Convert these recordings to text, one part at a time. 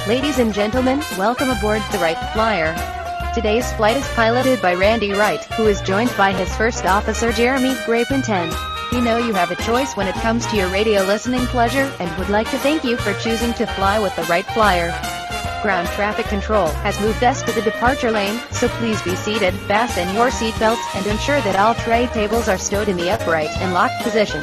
Ladies and gentlemen, welcome aboard the Wright Flyer. Today's flight is piloted by Randy Wright, who is joined by his first officer Jeremy Grapenton. We know you have a choice when it comes to your radio listening pleasure, and would like to thank you for choosing to fly with the Wright Flyer. Ground traffic control has moved us to the departure lane, so please be seated, fasten your seatbelts, and ensure that all tray tables are stowed in the upright and locked position.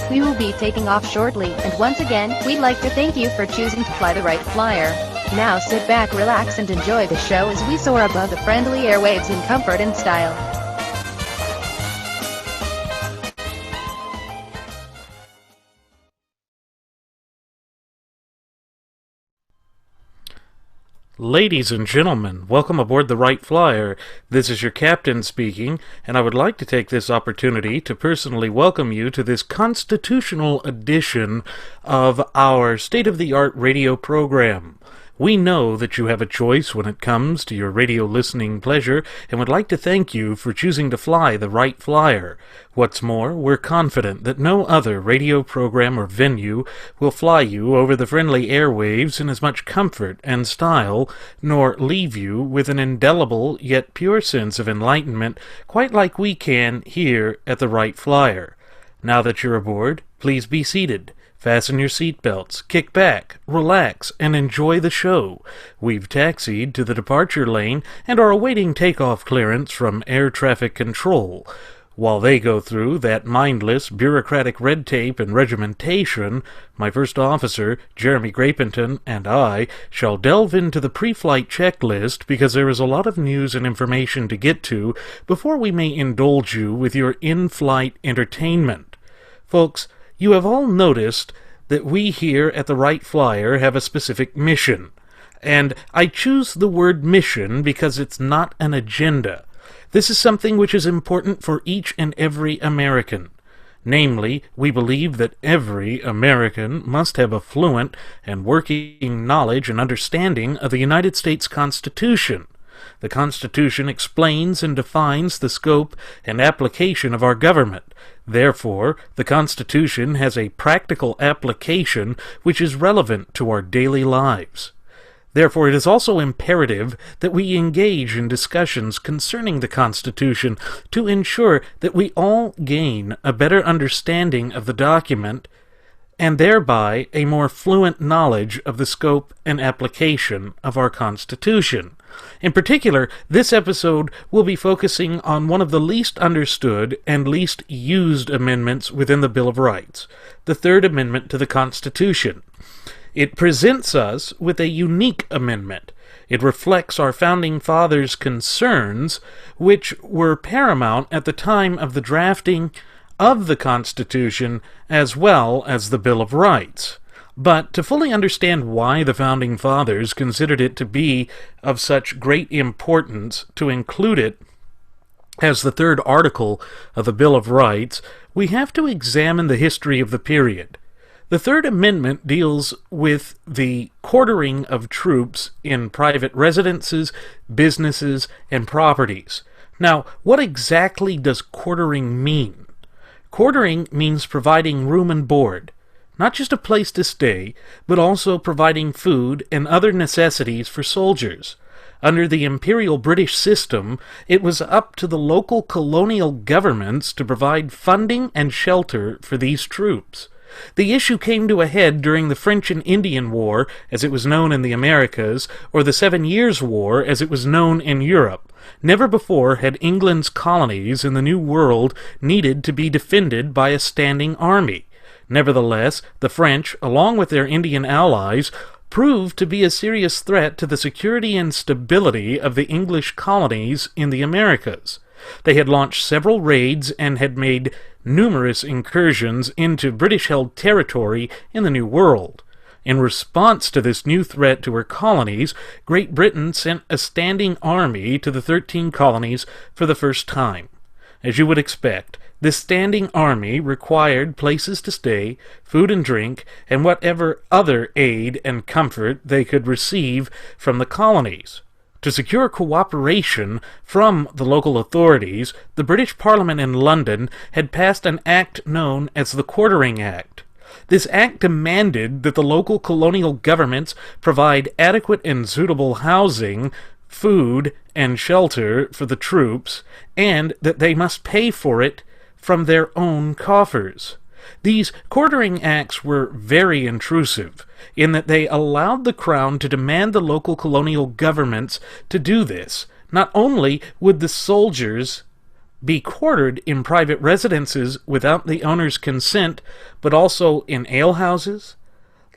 We will be taking off shortly, and once again, we'd like to thank you for choosing to fly the Wright Flyer. Now sit back, relax, and enjoy the show as we soar above the friendly airwaves in comfort and style. Ladies and gentlemen, welcome aboard the Wright Flyer. This is your captain speaking, and I would like to take this opportunity to personally welcome you to this constitutional edition of our state-of-the-art radio program. We know that you have a choice when it comes to your radio listening pleasure, and would like to thank you for choosing to fly the Wright Flyer. What's more, we're confident that no other radio program or venue will fly you over the friendly airwaves in as much comfort and style, nor leave you with an indelible yet pure sense of enlightenment, quite like we can here at the Wright Flyer. Now that you're aboard, please be seated. Fasten your seatbelts, kick back, relax, and enjoy the show. We've taxied to the departure lane and are awaiting takeoff clearance from air traffic control. While they go through that mindless, bureaucratic red tape and regimentation, my first officer, Jeremy Grapenton, and I shall delve into the pre-flight checklist because there is a lot of news and information to get to before we may indulge you with your in-flight entertainment. Folks, you have all noticed that we here at the Wright Flyer have a specific mission. And I choose the word mission because it's not an agenda. This is something which is important for each and every American. Namely, we believe that every American must have a fluent and working knowledge and understanding of the United States Constitution. The Constitution explains and defines the scope and application of our government. Therefore, the Constitution has a practical application which is relevant to our daily lives. Therefore, it is also imperative that we engage in discussions concerning the Constitution to ensure that we all gain a better understanding of the document and thereby a more fluent knowledge of the scope and application of our Constitution. In particular, this episode will be focusing on one of the least understood and least used amendments within the Bill of Rights, the Third Amendment to the Constitution. It presents us with a unique amendment. It reflects our Founding Fathers' concerns, which were paramount at the time of the drafting of the Constitution as well as the Bill of Rights. But to fully understand why the Founding Fathers considered it to be of such great importance to include it as the third article of the Bill of Rights, we have to examine the history of the period. The Third Amendment deals with the quartering of troops in private residences, businesses, and properties. Now, what exactly does quartering mean? Quartering means providing room and board. Not just a place to stay, but also providing food and other necessities for soldiers. Under the Imperial British system, it was up to the local colonial governments to provide funding and shelter for these troops. The issue came to a head during the French and Indian War, as it was known in the Americas, or the 7 Years' War, as it was known in Europe. Never before had England's colonies in the New World needed to be defended by a standing army. Nevertheless, the French, along with their Indian allies, proved to be a serious threat to the security and stability of the English colonies in the Americas. They had launched several raids and had made numerous incursions into British-held territory in the New World. In response to this new threat to her colonies, Great Britain sent a standing army to the 13 colonies for the first time. As you would expect, this standing army required places to stay, food and drink, and whatever other aid and comfort they could receive from the colonies. To secure cooperation from the local authorities, the British Parliament in London had passed an act known as the Quartering Act. This act demanded that the local colonial governments provide adequate and suitable housing, food, and shelter for the troops, and that they must pay for it from their own coffers. These quartering acts were very intrusive, in that they allowed the Crown to demand the local colonial governments to do this. Not only would the soldiers be quartered in private residences without the owner's consent, but also in alehouses,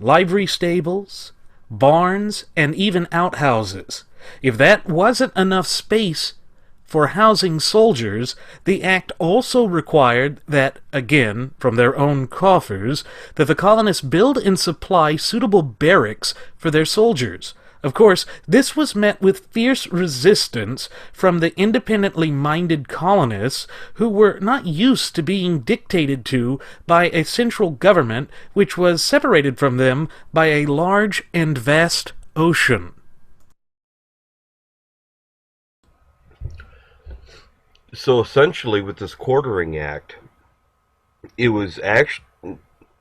livery stables, barns, and even outhouses. If that wasn't enough space for housing soldiers, the act also required that, again, from their own coffers, that the colonists build and supply suitable barracks for their soldiers. Of course, this was met with fierce resistance from the independently minded colonists, who were not used to being dictated to by a central government which was separated from them by a large and vast ocean. So essentially, with this quartering act, it was actually,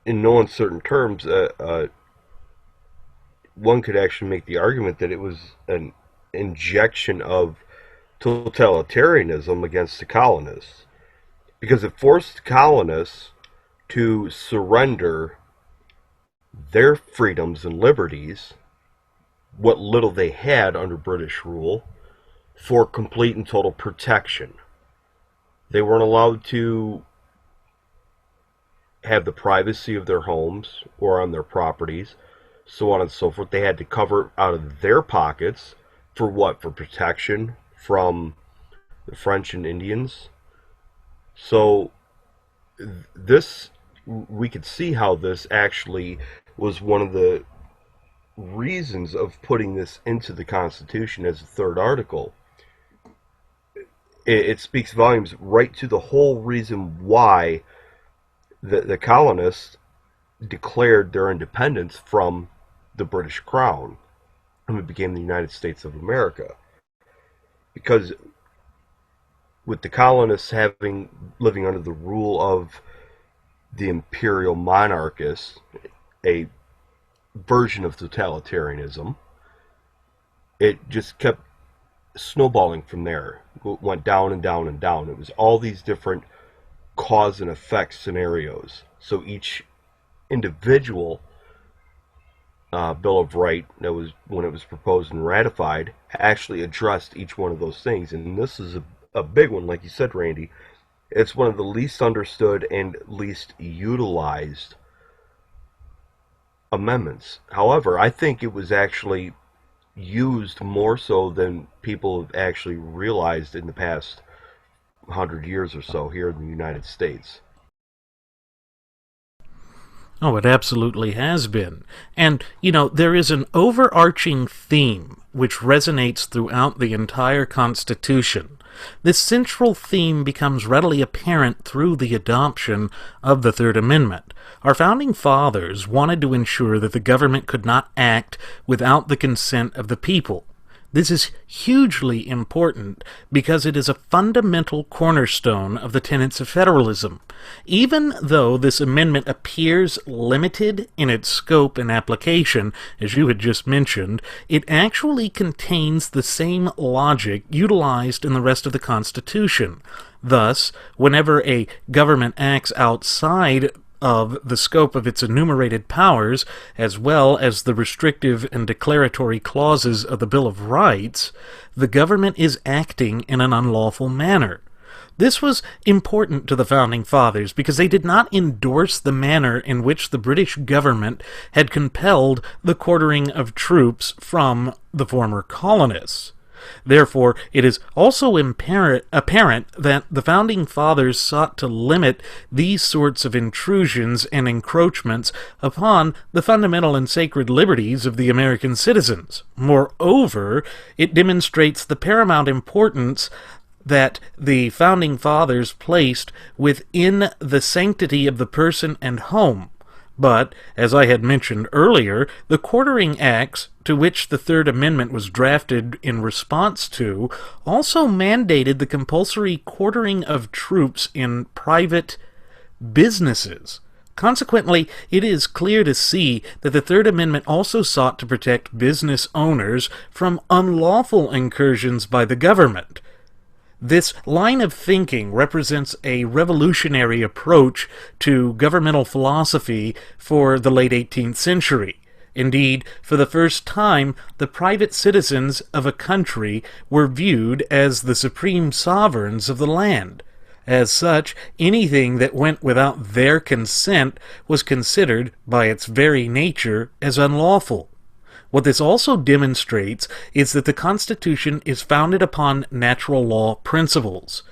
in no uncertain terms, one could actually make the argument that it was an injection of totalitarianism against the colonists, because it forced the colonists to surrender their freedoms and liberties, what little they had under British rule, for complete and total protection. They weren't allowed to have the privacy of their homes or on their properties, so on and so forth. They had to cover out of their pockets for what? For protection from the French and Indians. So this, we could see how this actually was one of the reasons of putting this into the Constitution as a third article. It speaks volumes right to the whole reason why the colonists declared their independence from the British Crown, and it became the United States of America. Because with the colonists living under the rule of the imperial monarchists, a version of totalitarianism, it just kept snowballing from there. It went down and down and down. It was all these different cause and effect scenarios. So each individual Bill of Rights, that was when it was proposed and ratified, actually addressed each one of those things. And this is a big one, like you said, Randy. It's one of the least understood and least utilized amendments. However, I think it was actually used more so than people have actually realized in the past 100 years or so here in the United States. Oh, it absolutely has been. And, there is an overarching theme which resonates throughout the entire Constitution. This central theme becomes readily apparent through the adoption of the Third Amendment. Our founding fathers wanted to ensure that the government could not act without the consent of the people. This is hugely important because it is a fundamental cornerstone of the tenets of federalism. Even though this amendment appears limited in its scope and application, as you had just mentioned, it actually contains the same logic utilized in the rest of the Constitution. Thus, whenever a government acts outside of the scope of its enumerated powers, as well as the restrictive and declaratory clauses of the Bill of Rights, the government is acting in an unlawful manner. This was important to the Founding Fathers because they did not endorse the manner in which the British government had compelled the quartering of troops from the former colonists. Therefore, it is also apparent that the Founding Fathers sought to limit these sorts of intrusions and encroachments upon the fundamental and sacred liberties of the American citizens. Moreover, it demonstrates the paramount importance that the Founding Fathers placed within the sanctity of the person and home. But, as I had mentioned earlier, the quartering acts to which the Third Amendment was drafted in response to also mandated the compulsory quartering of troops in private businesses. Consequently, it is clear to see that the Third Amendment also sought to protect business owners from unlawful incursions by the government. This line of thinking represents a revolutionary approach to governmental philosophy for the late 18th century. Indeed, for the first time, the private citizens of a country were viewed as the supreme sovereigns of the land. As such, anything that went without their consent was considered, by its very nature, as unlawful. What this also demonstrates is that the Constitution is founded upon natural law principles.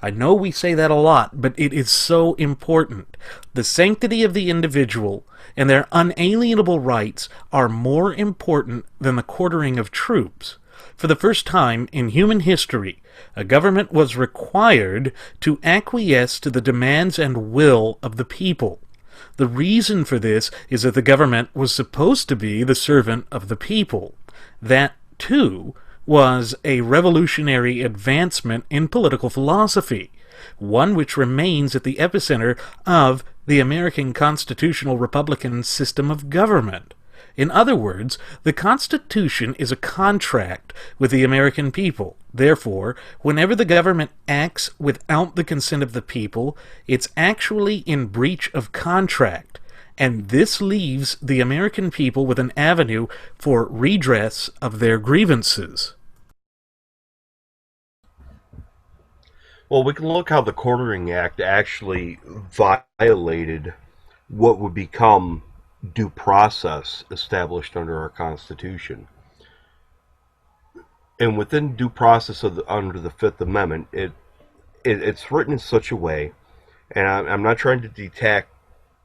I know we say that a lot, but it is so important. The sanctity of the individual and their unalienable rights are more important than the quartering of troops. For the first time in human history, a government was required to acquiesce to the demands and will of the people. The reason for this is that the government was supposed to be the servant of the people. That, too, was a revolutionary advancement in political philosophy, one which remains at the epicenter of the American constitutional republican system of government. In other words, the Constitution is a contract with the American people. Therefore, whenever the government acts without the consent of the people, it's actually in breach of contract, and this leaves the American people with an avenue for redress of their grievances. Well, we can look how the Quartering Act actually violated what would become due process established under our Constitution. And within due process under the Fifth Amendment, it's written in such a way, and I'm not trying to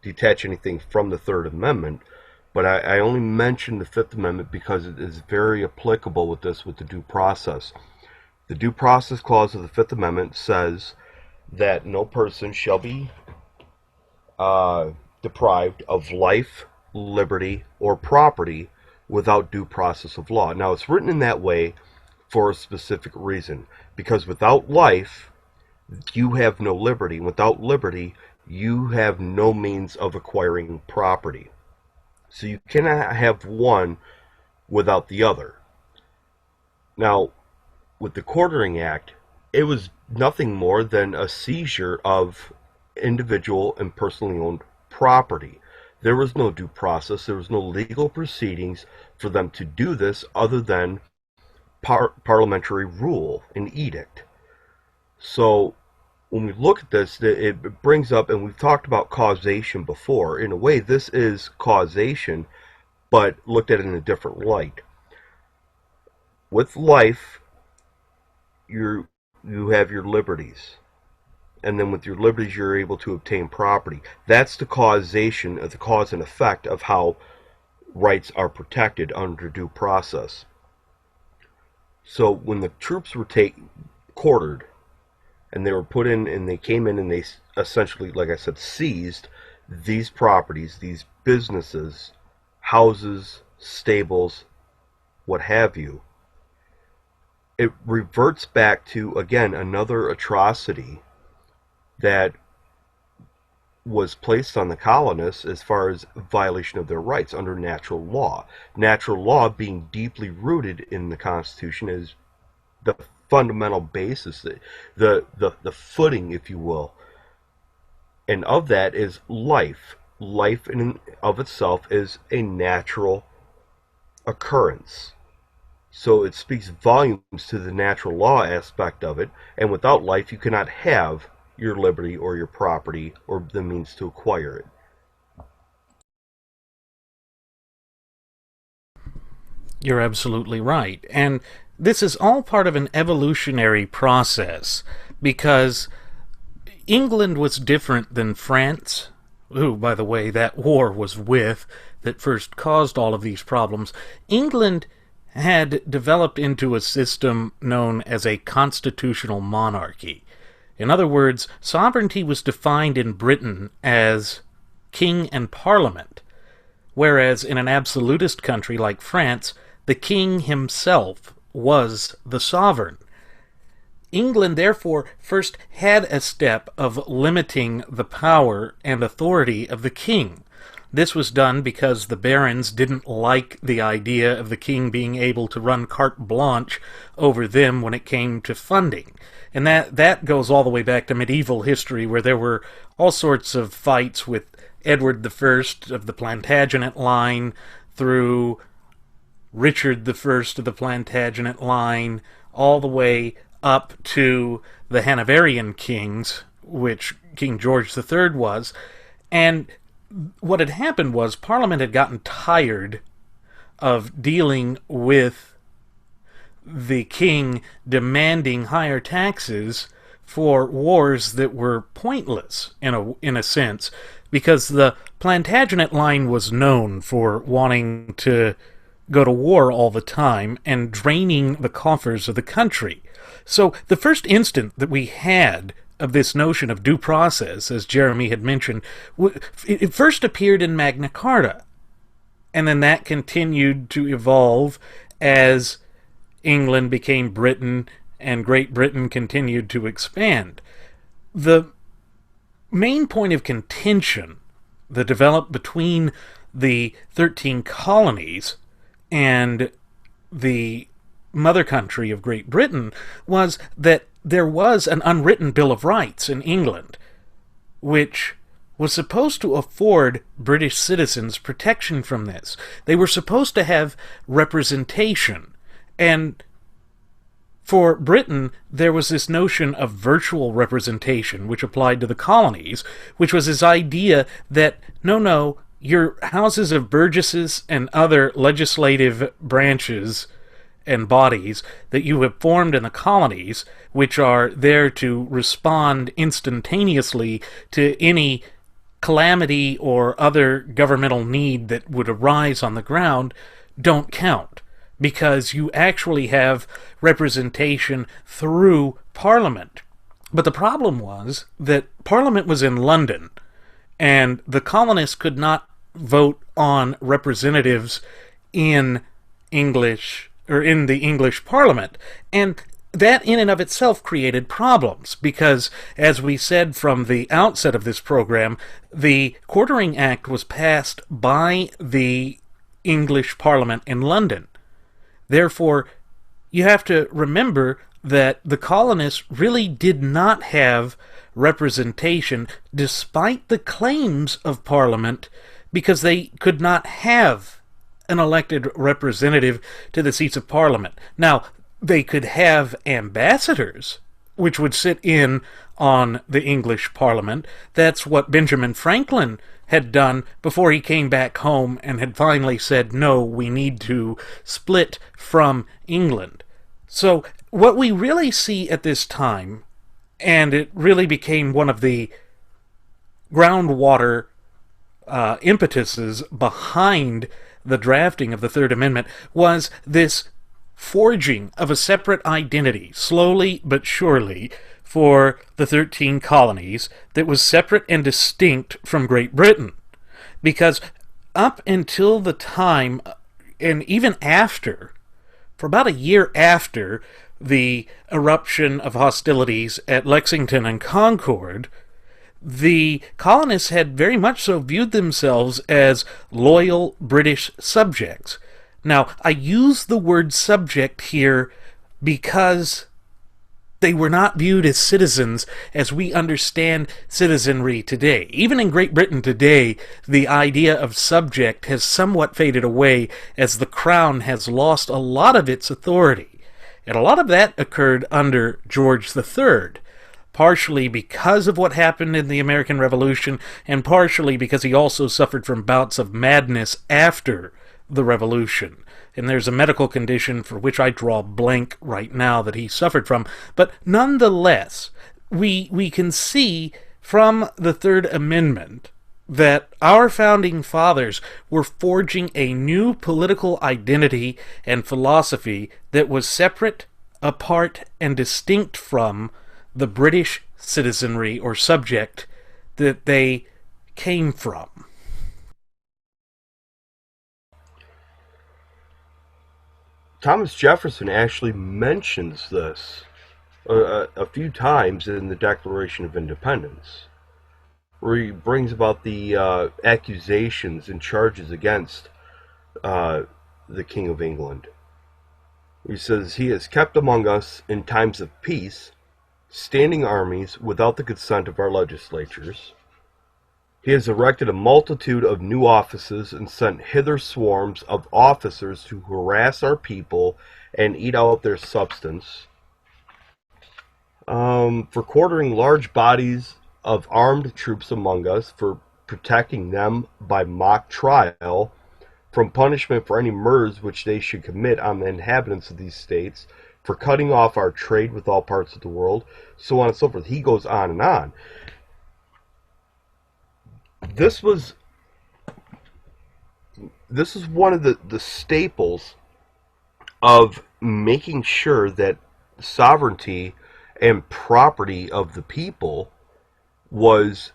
detach anything from the Third Amendment, but I only mention the Fifth Amendment because it is very applicable with the due process. The Due Process Clause of the Fifth Amendment says that no person shall be deprived of life, liberty, or property without due process of law. Now, it's written in that way for a specific reason, because without life, you have no liberty. Without liberty, you have no means of acquiring property. So you cannot have one without the other. Now, with the Quartering Act, it was nothing more than a seizure of individual and personally owned property. There was no due process, there was no legal proceedings for them to do this other than parliamentary rule, an edict. So when we look at this, it brings up, and we've talked about causation before. In a way, this is causation, but looked at in a different light. With life, you have your liberties, and then with your liberties you're able to obtain property. That's the causation of the cause and effect of how rights are protected under due process. So when the troops were quartered, and they were put in, and they came in and they essentially, like I said, seized these properties, these businesses, houses, stables, what have you, it reverts back to, again, another atrocity that was placed on the colonists as far as violation of their rights under natural law. Natural law, being deeply rooted in the Constitution, is the fundamental basis, the footing, if you will. And of that is life. Life in and of itself is a natural occurrence. So it speaks volumes to the natural law aspect of it, and without life you cannot have your liberty or your property or the means to acquire it. You're absolutely right. And this is all part of an evolutionary process, because England was different than France, who, by the way, that war was with that first caused all of these problems. England had developed into a system known as a constitutional monarchy. In other words, sovereignty was defined in Britain as king and parliament, whereas in an absolutist country like France, the king himself was the sovereign. England, therefore, first had a step of limiting the power and authority of the king. This was done because the barons didn't like the idea of the king being able to run carte blanche over them when it came to funding. And that goes all the way back to medieval history, where there were all sorts of fights with Edward I of the Plantagenet line through Richard I of the Plantagenet line, all the way up to the Hanoverian kings, which King George III was. And what had happened was Parliament had gotten tired of dealing with the king demanding higher taxes for wars that were pointless, in a sense, because the Plantagenet line was known for wanting to go to war all the time and draining the coffers of the country. So the first instant that we had of this notion of due process, as Jeremy had mentioned, it first appeared in Magna Carta, and then that continued to evolve as England became Britain and Great Britain continued to expand. The main point of contention that developed between the 13 colonies and the mother country of Great Britain was that there was an unwritten Bill of Rights in England, which was supposed to afford British citizens protection from this. They were supposed to have representation, and for Britain, there was this notion of virtual representation, which applied to the colonies, which was this idea that, no, your houses of burgesses and other legislative branches and bodies that you have formed in the colonies, which are there to respond instantaneously to any calamity or other governmental need that would arise on the ground, don't count, because you actually have representation through Parliament. But the problem was that Parliament was in London, and the colonists could not vote on representatives in English, or in the English Parliament, and that in and of itself created problems, because, as we said from the outset of this program, the Quartering Act was passed by the English Parliament in London. Therefore, you have to remember that the colonists really did not have representation, despite the claims of Parliament, because they could not have an elected representative to the seats of Parliament. Now, they could have ambassadors, which would sit in on the English Parliament. That's what Benjamin Franklin had done before he came back home and had finally said, no, we need to split from England. So what we really see at this time, and it really became one of the groundwater impetuses behind the drafting of the Third Amendment, was this forging of a separate identity, slowly but surely, for the 13 colonies that was separate and distinct from Great Britain. Because up until the time, and even after, for about a year after the eruption of hostilities at Lexington and Concord, the colonists had very much so viewed themselves as loyal British subjects. Now, I use the word subject here because they were not viewed as citizens as we understand citizenry today. Even in Great Britain today, the idea of subject has somewhat faded away as the crown has lost a lot of its authority. And a lot of that occurred under George III. Partially because of what happened in the American Revolution, and partially because he also suffered from bouts of madness after the Revolution. And there's a medical condition for which I draw blank right now that he suffered from. But nonetheless, we can see from the Third Amendment that our founding fathers were forging a new political identity and philosophy that was separate, apart, and distinct from the British citizenry or subject that they came from. Thomas Jefferson actually mentions this a few times in the Declaration of Independence, where he brings about the accusations and charges against the King of England. He says, "He has kept among us in times of peace standing armies without the consent of our legislatures. He has erected a multitude of new offices and sent hither swarms of officers to harass our people and eat out their substance, for quartering large bodies of armed troops among us, for protecting them by mock trial from punishment for any murders which they should commit on the inhabitants of these states, for cutting off our trade with all parts of the world," so on and so forth. He goes on and on. This is one of the staples of making sure that sovereignty and property of the people was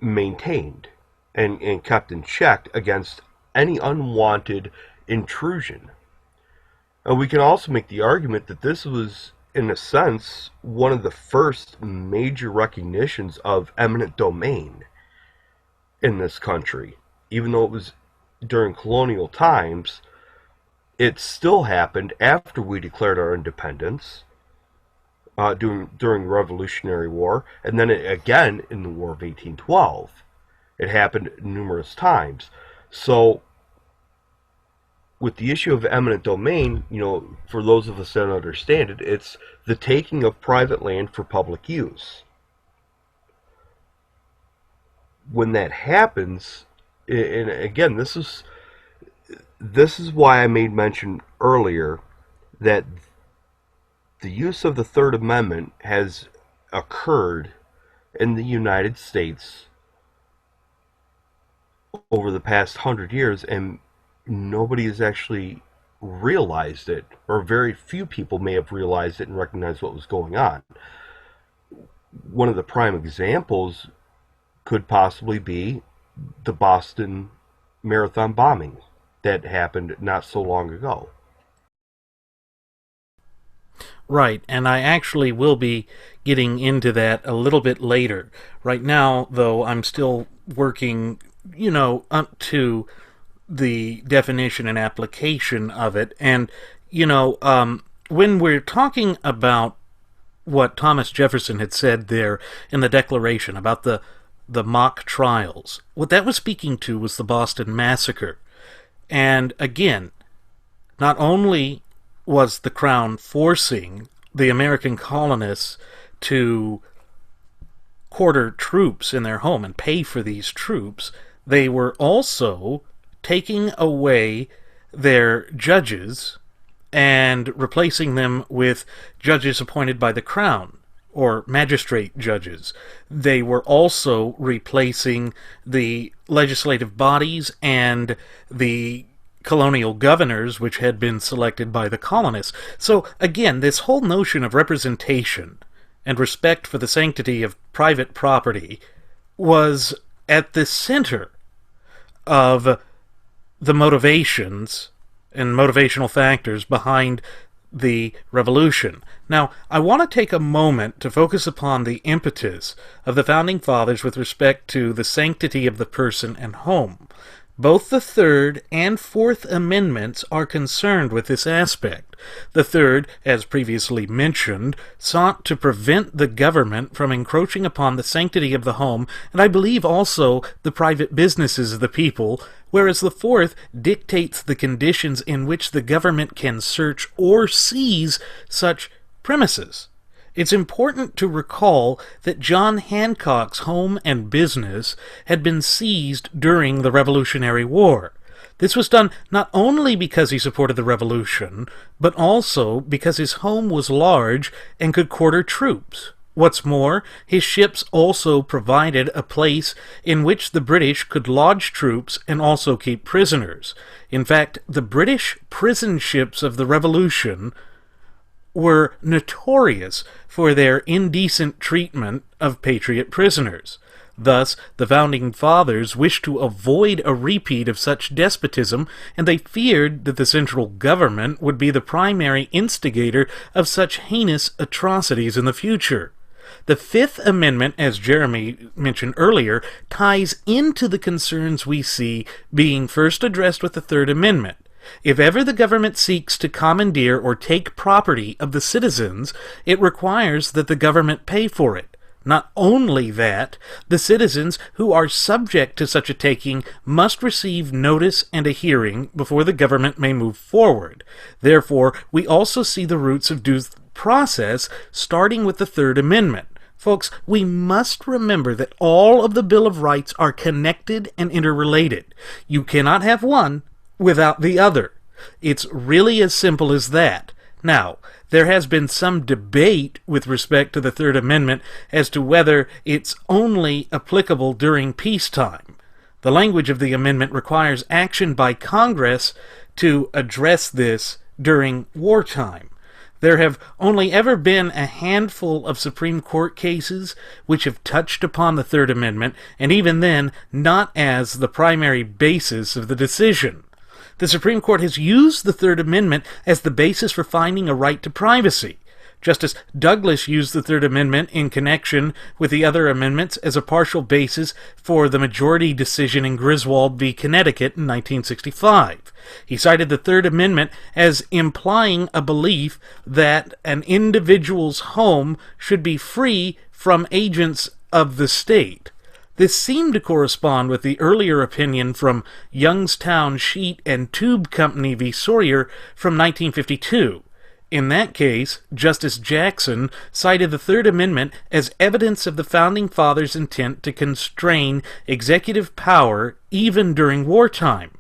maintained and kept in check against any unwanted intrusion. And we can also make the argument that this was, in a sense, one of the first major recognitions of eminent domain in this country. Even though it was during colonial times, it still happened after we declared our independence, during the Revolutionary War, and then again in the War of 1812. It happened numerous times. So, with the issue of eminent domain, for those of us that don't understand it, it's the taking of private land for public use. When that happens, and again, this is why I made mention earlier that the use of the Third Amendment has occurred in the United States over the past 100 years, and nobody has actually realized it, or very few people may have realized it and recognized what was going on. One of the prime examples could possibly be the Boston Marathon bombing that happened not so long ago. Right, and I actually will be getting into that a little bit later. Right now, though, I'm still working, up to the definition and application of it. And, when we're talking about what Thomas Jefferson had said there in the Declaration about the mock trials, what that was speaking to was the Boston Massacre. And again, not only was the Crown forcing the American colonists to quarter troops in their home and pay for these troops, they were also taking away their judges and replacing them with judges appointed by the Crown, or magistrate judges. They were also replacing the legislative bodies and the colonial governors, which had been selected by the colonists. So, again, this whole notion of representation and respect for the sanctity of private property was at the center of the motivations and motivational factors behind the revolution. Now, I want to take a moment to focus upon the impetus of the Founding Fathers with respect to the sanctity of the person and home. Both the Third and Fourth Amendments are concerned with this aspect. The Third, as previously mentioned, sought to prevent the government from encroaching upon the sanctity of the home, and I believe also the private businesses of the people, whereas the Fourth dictates the conditions in which the government can search or seize such premises. It's important to recall that John Hancock's home and business had been seized during the Revolutionary War. This was done not only because he supported the revolution, but also because his home was large and could quarter troops. What's more, his ships also provided a place in which the British could lodge troops and also keep prisoners. In fact, the British prison ships of the Revolution were notorious for their indecent treatment of Patriot prisoners. Thus, the Founding Fathers wished to avoid a repeat of such despotism, and they feared that the central government would be the primary instigator of such heinous atrocities in the future. The Fifth Amendment, as Jeremy mentioned earlier, ties into the concerns we see being first addressed with the Third Amendment. If ever the government seeks to commandeer or take property of the citizens, it requires that the government pay for it. Not only that, the citizens who are subject to such a taking must receive notice and a hearing before the government may move forward. Therefore, we also see the roots of due process starting with the Third Amendment. Folks, we must remember that all of the Bill of Rights are connected and interrelated. You cannot have one without the other. It's really as simple as that. Now, there has been some debate with respect to the Third Amendment as to whether it's only applicable during peacetime. The language of the amendment requires action by Congress to address this during wartime. There have only ever been a handful of Supreme Court cases which have touched upon the Third Amendment, and even then, not as the primary basis of the decision. The Supreme Court has used the Third Amendment as the basis for finding a right to privacy. Justice Douglas used the Third Amendment in connection with the other amendments as a partial basis for the majority decision in Griswold v. Connecticut in 1965. He cited the Third Amendment as implying a belief that an individual's home should be free from agents of the state. This seemed to correspond with the earlier opinion from Youngstown Sheet and Tube Company v. Sawyer from 1952. In that case, Justice Jackson cited the Third Amendment as evidence of the Founding Fathers' intent to constrain executive power even during wartime.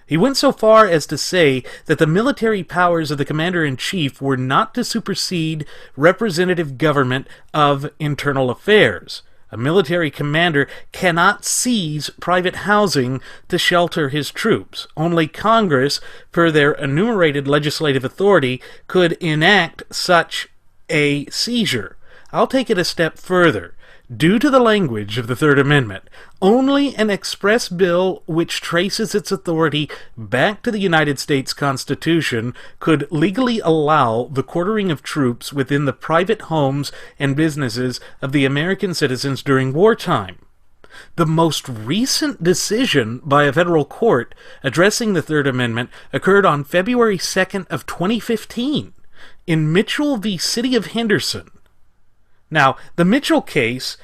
He went so far as to say that the military powers of the Commander-in-Chief were not to supersede representative government of internal affairs. A military commander cannot seize private housing to shelter his troops. Only Congress, per their enumerated legislative authority, could enact such a seizure. I'll take it a step further. Due to the language of the Third Amendment, only an express bill which traces its authority back to the United States Constitution could legally allow the quartering of troops within the private homes and businesses of the American citizens during wartime. The most recent decision by a federal court addressing the Third Amendment occurred on February 2nd of 2015 in Mitchell v. City of Henderson. Now, the Mitchell case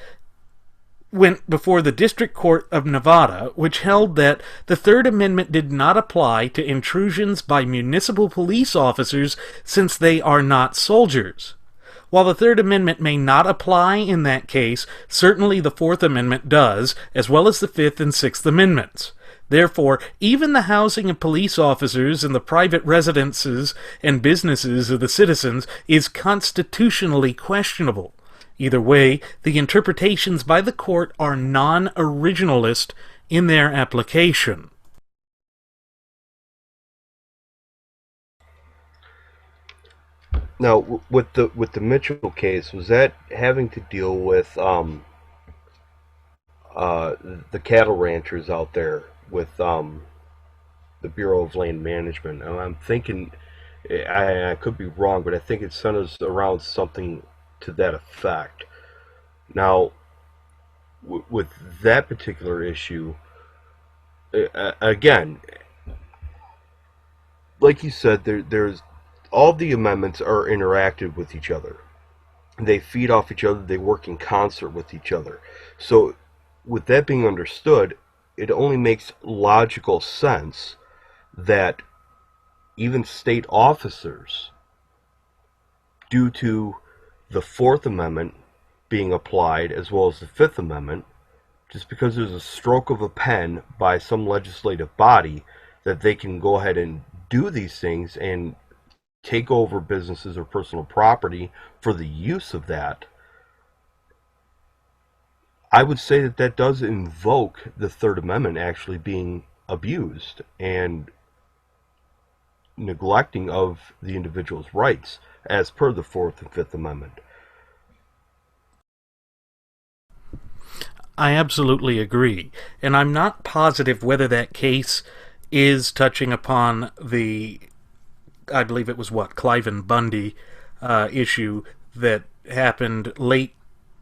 went before the District Court of Nevada, which held that the Third Amendment did not apply to intrusions by municipal police officers since they are not soldiers. While the Third Amendment may not apply in that case, certainly the Fourth Amendment does, as well as the Fifth and Sixth Amendments. Therefore, even the housing of police officers in the private residences and businesses of the citizens is constitutionally questionable. Either way, the interpretations by the court are non-originalist in their application. Now, with the Mitchell case, was that having to deal with the cattle ranchers out there with the Bureau of Land Management? And I'm thinking, I could be wrong, but I think it centers around something to that effect. Now, with that particular issue, again, like you said, there's all the amendments are interactive with each other. They feed off each other. They work in concert with each other. So, with that being understood, it only makes logical sense that even state officers, due to the Fourth Amendment being applied as well as the Fifth Amendment, just because there's a stroke of a pen by some legislative body, that they can go ahead and do these things and take over businesses or personal property for the use of that. I would say that that does invoke the Third Amendment actually being abused and neglecting of the individual's rights as per the Fourth and Fifth Amendment. I absolutely agree. And I'm not positive whether that case is touching upon the, I believe it was Clive and Bundy issue that happened late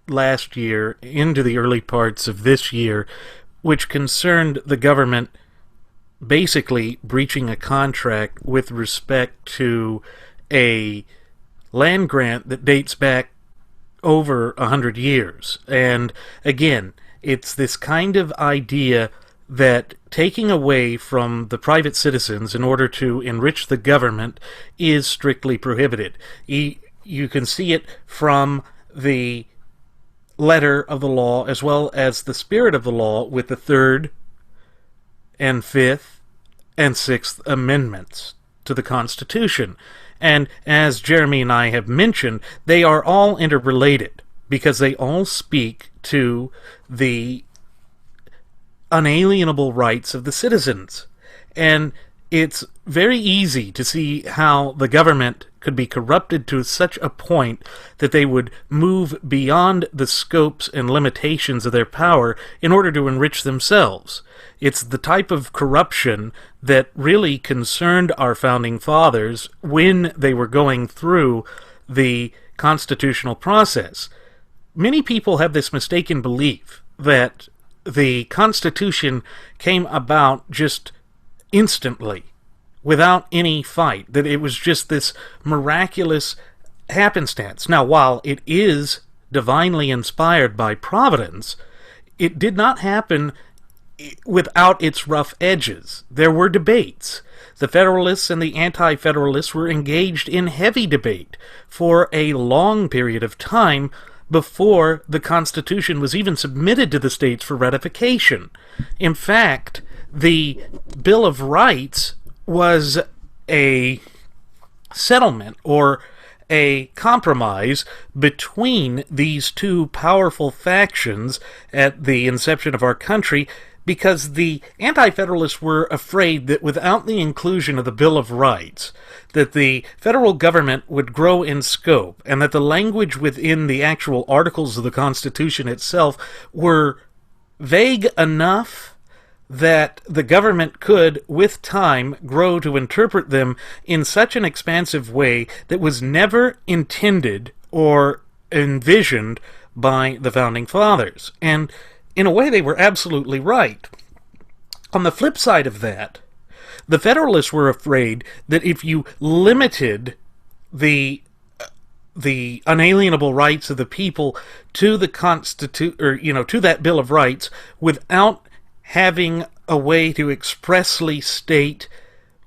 last year into the early parts of this year, which concerned the government basically breaching a contract with respect to a land grant that dates back over 100 years. And again, it's this kind of idea that taking away from the private citizens in order to enrich the government is strictly prohibited. You can see it from the letter of the law as well as the spirit of the law with the Third and Fifth and Sixth Amendments to the Constitution. And as Jeremy and I have mentioned, they are all interrelated because they all speak to the unalienable rights of the citizens. And it's very easy to see how the government could be corrupted to such a point that they would move beyond the scopes and limitations of their power in order to enrich themselves. It's the type of corruption that really concerned our founding fathers when they were going through the constitutional process. Many people have this mistaken belief that the Constitution came about just instantly, without any fight, that it was just this miraculous happenstance. Now, while it is divinely inspired by Providence, it did not happen without its rough edges. There were debates. The Federalists and the Anti-Federalists were engaged in heavy debate for a long period of time before the Constitution was even submitted to the states for ratification. In fact, the Bill of Rights was a settlement or a compromise between these two powerful factions at the inception of our country, because the Anti-Federalists were afraid that without the inclusion of the Bill of Rights, that the federal government would grow in scope, and that the language within the actual articles of the Constitution itself were vague enough that the government could, with time, grow to interpret them in such an expansive way that was never intended or envisioned by the Founding Fathers. And in a way, they were absolutely right. On the flip side of that, the Federalists were afraid that if you limited the unalienable rights of the people to the to that Bill of Rights without having a way to expressly state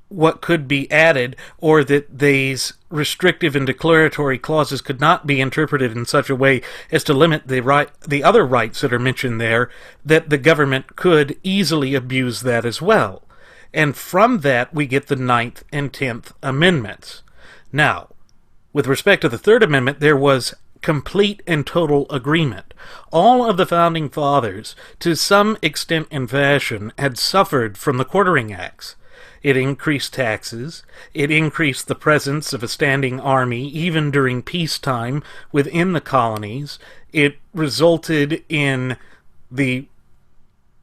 what could be added, or that these restrictive and declaratory clauses could not be interpreted in such a way as to limit the other rights that are mentioned there, that the government could easily abuse that as well. And from that we get the 9th and 10th Amendments. Now, with respect to the Third Amendment, there was complete and total agreement. All of the Founding Fathers, to some extent and fashion, had suffered from the Quartering Acts. It increased taxes. It increased the presence of a standing army, even during peacetime, within the colonies. It resulted in the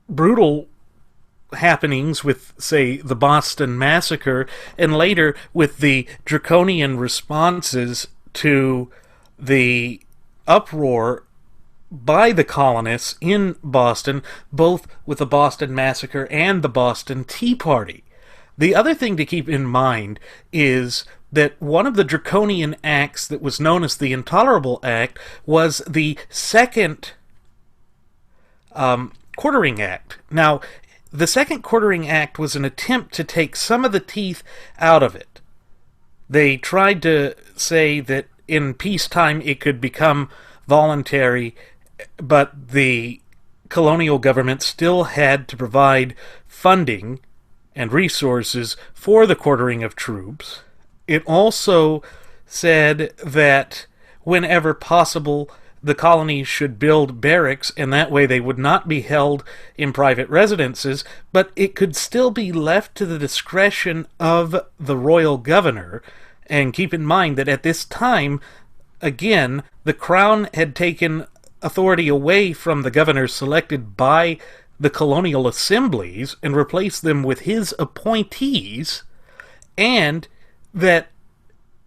brutal happenings with, say, the Boston Massacre, and later with the draconian responses to the uproar by the colonists in Boston, both with the Boston Massacre and the Boston Tea Party. The other thing to keep in mind is that one of the draconian acts that was known as the Intolerable Act was the Second Quartering Act. Now, the Second Quartering Act was an attempt to take some of the teeth out of it. They tried to say that in peacetime it could become voluntary, but the colonial government still had to provide funding and resources for the quartering of troops. It also said that whenever possible, the colonies should build barracks, and that way they would not be held in private residences, but it could still be left to the discretion of the royal governor. And keep in mind that at this time, again, the crown had taken authority away from the governors selected by the colonial assemblies and replace them with his appointees, and that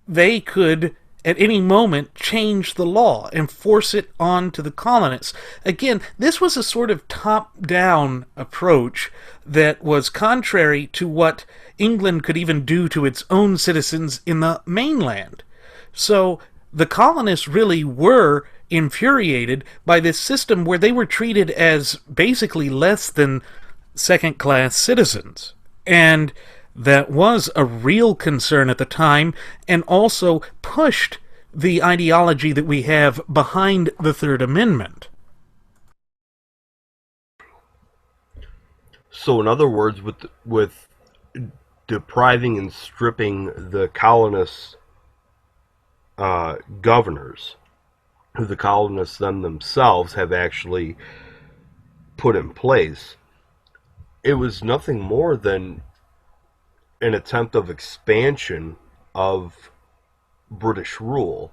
they could at any moment change the law and force it on to the colonists. Again, this was a sort of top-down approach that was contrary to what England could even do to its own citizens in the mainland. So the colonists really were infuriated by this system where they were treated as basically less than second-class citizens. And that was a real concern at the time, and also pushed the ideology that we have behind the Third Amendment. So, in other words, with depriving and stripping the colonists' governors, who the colonists themselves have actually put in place, it was nothing more than an attempt of expansion of British rule,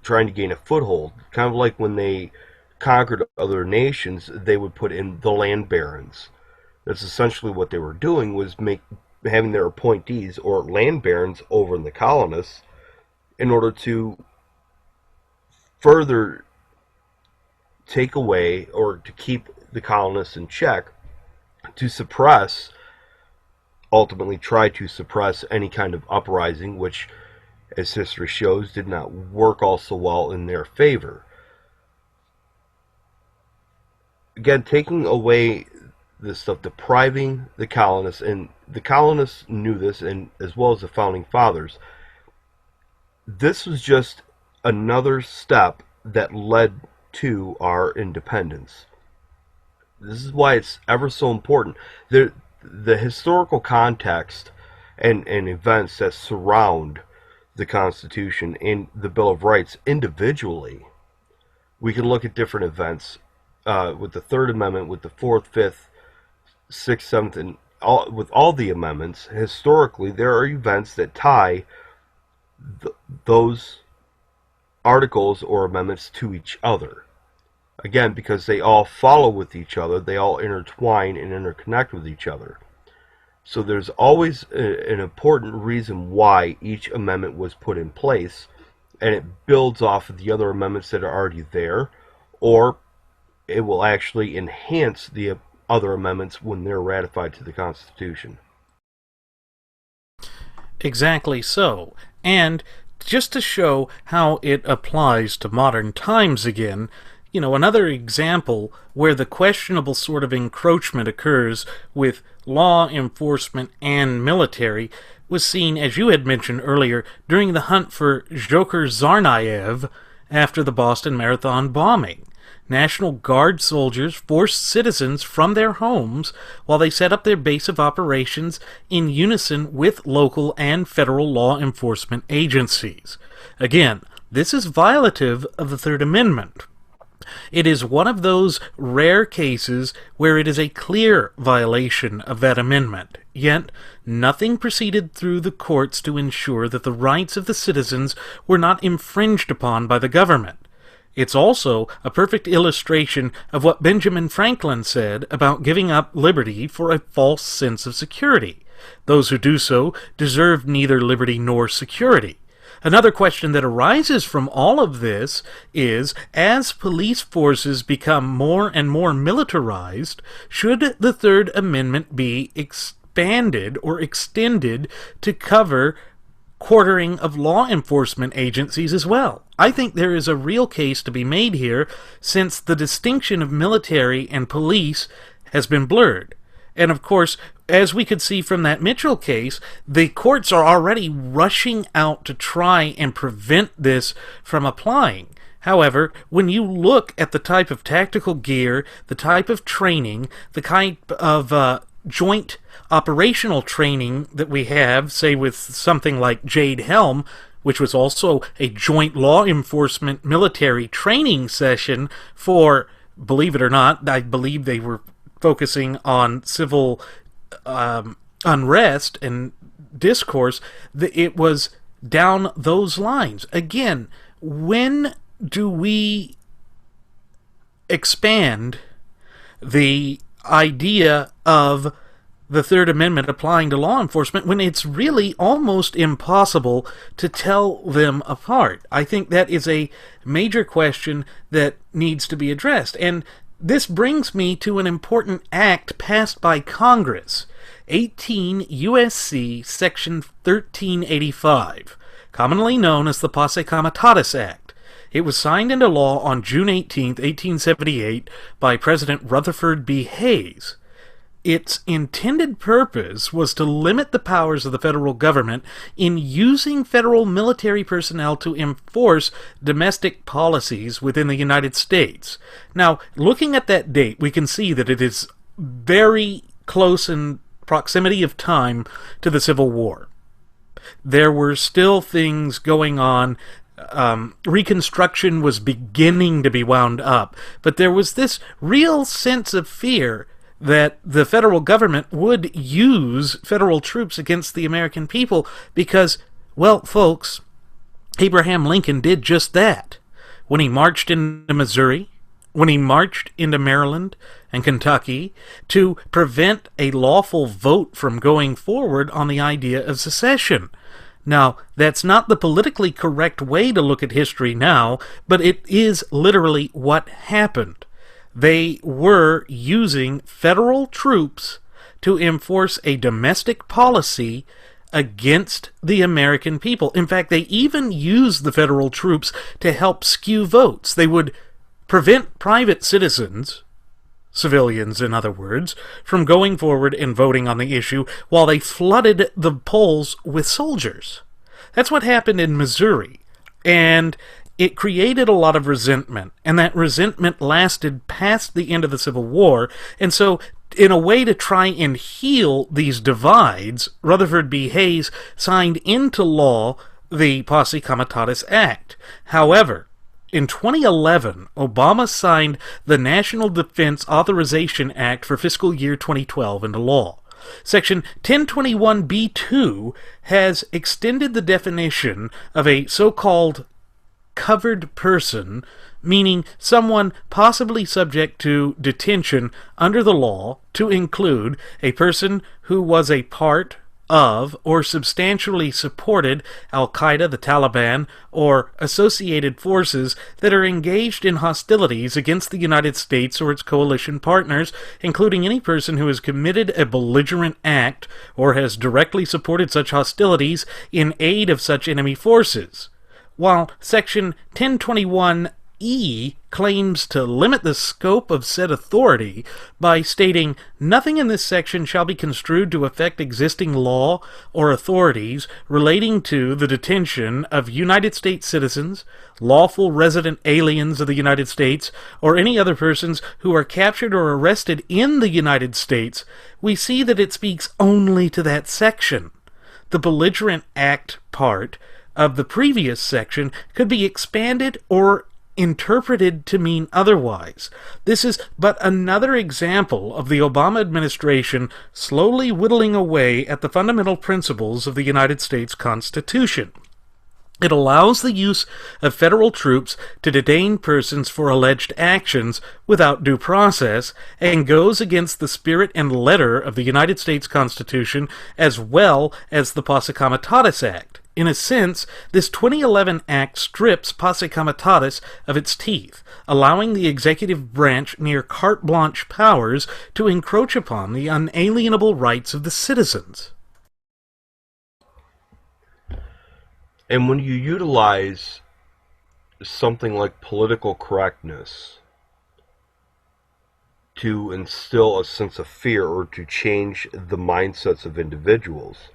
trying to gain a foothold. Kind of like when they conquered other nations, they would put in the land barons. That's essentially what they were doing, was having their appointees or land barons over in the colonists in order to further take away or to keep the colonists in check, to suppress, ultimately try to suppress any kind of uprising, which, as history shows, did not work all so well in their favor. Again, taking away this stuff, depriving the colonists, and the colonists knew this, and as well as the founding fathers, this was just another step that led to our independence. This is why it's ever so important. The historical context and events that surround the Constitution and the Bill of Rights individually, we can look at different events with the Third Amendment, with the Fourth, Fifth, Sixth, Seventh, and with all the amendments. Historically, there are events that tie those articles or amendments to each other. Again, because they all follow with each other, they all intertwine and interconnect with each other. So there's always an important reason why each amendment was put in place, and it builds off of the other amendments that are already there, or it will actually enhance the other amendments when they're ratified to the Constitution. Exactly so. And just to show how it applies to modern times again, another example where the questionable sort of encroachment occurs with law enforcement and military was seen, as you had mentioned earlier, during the hunt for Dzhokhar Tsarnaev after the Boston Marathon bombing. National Guard soldiers forced citizens from their homes while they set up their base of operations in unison with local and federal law enforcement agencies. Again, this is violative of the Third Amendment. It is one of those rare cases where it is a clear violation of that amendment, yet nothing proceeded through the courts to ensure that the rights of the citizens were not infringed upon by the government. It's also a perfect illustration of what Benjamin Franklin said about giving up liberty for a false sense of security. Those who do so deserve neither liberty nor security. Another question that arises from all of this is, as police forces become more and more militarized, should the Third Amendment be expanded or extended to cover quartering of law enforcement agencies as well? I think there is a real case to be made here, since the distinction of military and police has been blurred. And of course, as we could see from that Mitchell case, the courts are already rushing out to try and prevent this from applying. However, when you look at the type of tactical gear, the type of training, the type of joint operational training that we have, say with something like Jade Helm, which was also a joint law enforcement military training session for, believe it or not, I believe they were focusing on civil unrest and discourse, it was down those lines. Again, when do we expand the idea of the Third Amendment applying to law enforcement when it's really almost impossible to tell them apart. I think that is a major question that needs to be addressed. And this brings me to an important act passed by Congress, 18 U.S.C. Section 1385, commonly known as the Posse Comitatus Act. It was signed into law on June 18, 1878 by President Rutherford B. Hayes. Its intended purpose was to limit the powers of the federal government in using federal military personnel to enforce domestic policies within the United States. Now, looking at that date, we can see that it is very close in proximity of time to the Civil War. There were still things going on. Reconstruction was beginning to be wound up, but there was this real sense of fear that the federal government would use federal troops against the American people because, well, folks, Abraham Lincoln did just that. When he marched into Missouri, when he marched into Maryland and Kentucky to prevent a lawful vote from going forward on the idea of secession. Now, that's not the politically correct way to look at history now, but it is literally what happened. They were using federal troops to enforce a domestic policy against the American people. In fact, they even used the federal troops to help skew votes. They would prevent private citizens, civilians in other words, from going forward and voting on the issue while they flooded the polls with soldiers. That's what happened in Missouri. And it created a lot of resentment, and that resentment lasted past the end of the Civil War, and so in a way to try and heal these divides, Rutherford B. Hayes signed into law the Posse Comitatus Act. However, in 2011, Obama signed the National Defense Authorization Act for fiscal year 2012 into law. Section 1021b2 has extended the definition of a so-called covered person, meaning someone possibly subject to detention under the law, to include a person who was a part of or substantially supported Al-Qaeda, the Taliban, or associated forces that are engaged in hostilities against the United States or its coalition partners, including any person who has committed a belligerent act or has directly supported such hostilities in aid of such enemy forces. While Section 1021E claims to limit the scope of said authority by stating, "Nothing in this section shall be construed to affect existing law or authorities relating to the detention of United States citizens, lawful resident aliens of the United States, or any other persons who are captured or arrested in the United States," we see that it speaks only to that section. The belligerent act part of the previous section could be expanded or interpreted to mean otherwise. This is but another example of the Obama administration slowly whittling away at the fundamental principles of the United States Constitution. It allows the use of federal troops to detain persons for alleged actions without due process, and goes against the spirit and letter of the United States Constitution as well as the Posse Comitatus Act. In a sense, this 2011 Act strips Posse Comitatus of its teeth, allowing the executive branch near carte blanche powers to encroach upon the unalienable rights of the citizens. And when you utilize something like political correctness to instill a sense of fear or to change the mindsets of individuals,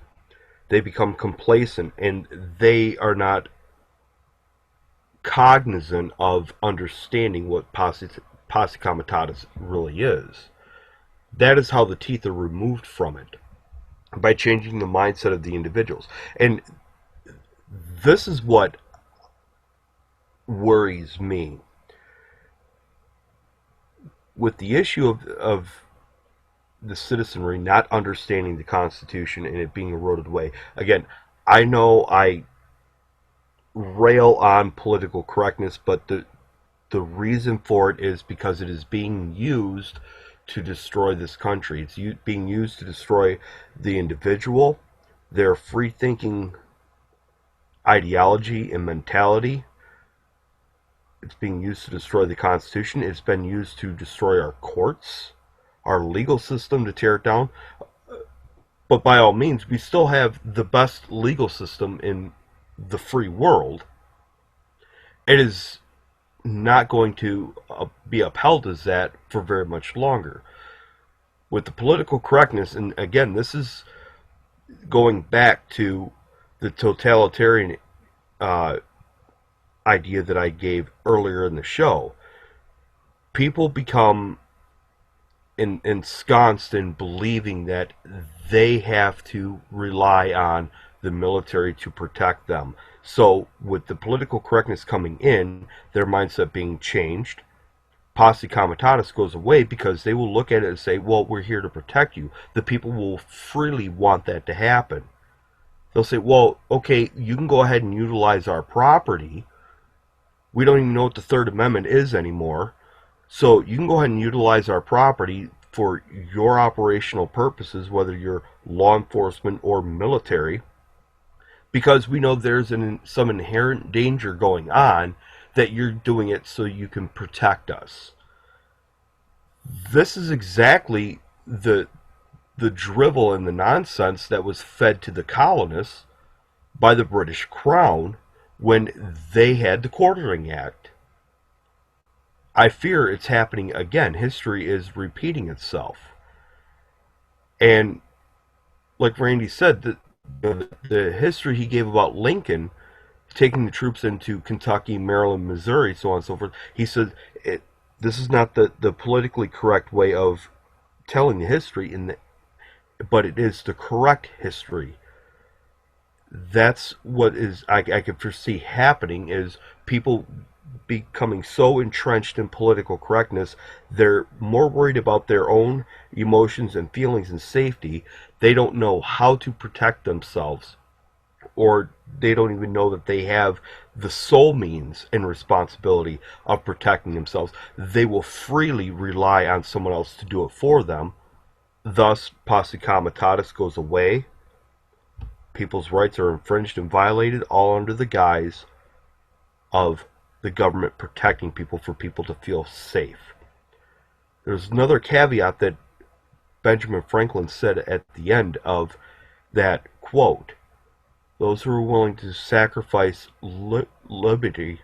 they become complacent and they are not cognizant of understanding what posse comitatus really is. That is how the teeth are removed from it, by changing the mindset of the individuals. And this is what worries me with the issue of the citizenry not understanding the Constitution and it being eroded away. Again, I know I rail on political correctness, but the reason for it is because it is being used to destroy this country. It's being used to destroy the individual, their free-thinking ideology and mentality. It's being used to destroy the Constitution. It's been used to destroy our courts, our legal system, to tear it down. But by all means, we still have the best legal system in the free world. It is not going to be upheld as that for very much longer. With the political correctness, and again, this is going back to the totalitarian idea that I gave earlier in the show, people become ensconced in believing that they have to rely on the military to protect them. So with the political correctness coming in, their mindset being changed, posse comitatus goes away, because they will look at it and say, well, we're here to protect you. The people will freely want that to happen. They'll say, well, okay, you can go ahead and utilize our property. We don't even know what the Third Amendment is anymore. So you can go ahead and utilize our property for your operational purposes, whether you're law enforcement or military, because we know there's some inherent danger going on, that you're doing it so you can protect us. This is exactly the drivel and the nonsense that was fed to the colonists by the British Crown when they had the Quartering Act. I fear it's happening again. History is repeating itself. And like Randy said, the history he gave about Lincoln taking the troops into Kentucky, Maryland, Missouri, so on and so forth, he said this is not the politically correct way of telling the history, but it is the correct history. That's what is I can foresee happening, is people becoming so entrenched in political correctness, they're more worried about their own emotions and feelings and safety. They don't know how to protect themselves, or they don't even know that they have the sole means and responsibility of protecting themselves. They will freely rely on someone else to do it for them. Thus, posse comitatus goes away. People's rights are infringed and violated, all under the guise of the government protecting people, for people to feel safe. There's another caveat that Benjamin Franklin said at the end of that quote: those who are willing to sacrifice liberty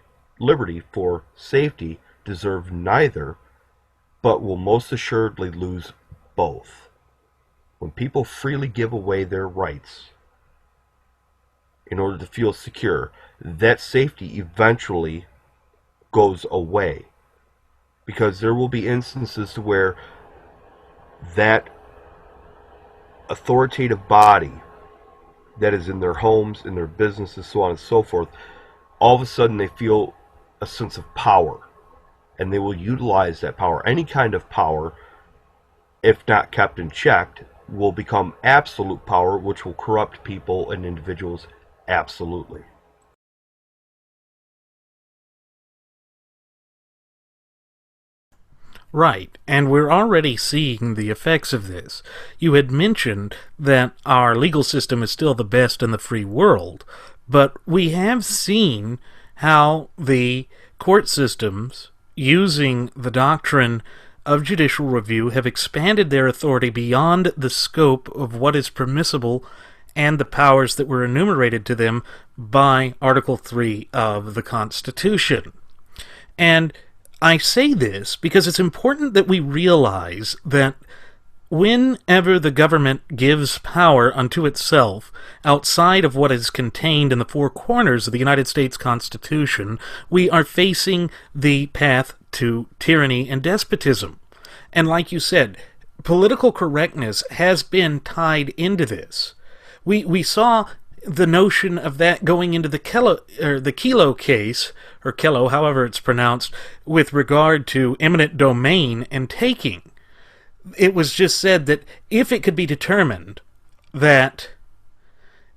for safety deserve neither, but will most assuredly lose both. When people freely give away their rights in order to feel secure, that safety eventually goes away, because there will be instances to where that authoritative body that is in their homes, in their businesses, so on and so forth, all of a sudden they feel a sense of power, and they will utilize that power. Any kind of power, if not kept in check, will become absolute power, which will corrupt people and individuals absolutely. Right, and we're already seeing the effects of this. You had mentioned that our legal system is still the best in the free world, but we have seen how the court systems, using the doctrine of judicial review, have expanded their authority beyond the scope of what is permissible and the powers that were enumerated to them by Article 3 of the Constitution. And I say this because it's important that we realize that whenever the government gives power unto itself outside of what is contained in the four corners of the United States Constitution, we are facing the path to tyranny and despotism. And like you said, political correctness has been tied into this. We saw the notion of that going into the Kelo case, or Kelo, however it's pronounced, with regard to eminent domain and taking. It was just said that if it could be determined that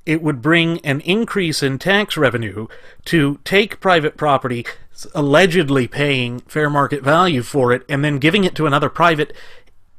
it would bring an increase in tax revenue to take private property allegedly paying fair market value for it and then giving it to another private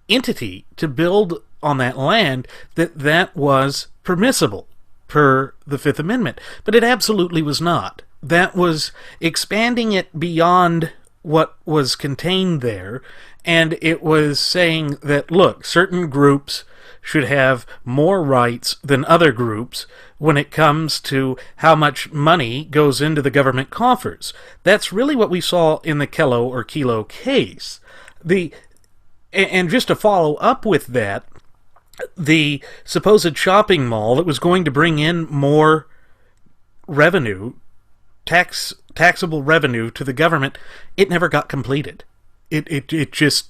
entity to build on that land, that was permissible per the Fifth Amendment. But it absolutely was not. That was expanding it beyond what was contained there, and it was saying that, look, certain groups should have more rights than other groups when it comes to how much money goes into the government coffers. That's really what we saw in the Kelo case. And just to follow up with that, the supposed shopping mall that was going to bring in more revenue, taxable revenue to the government, it never got completed. It just,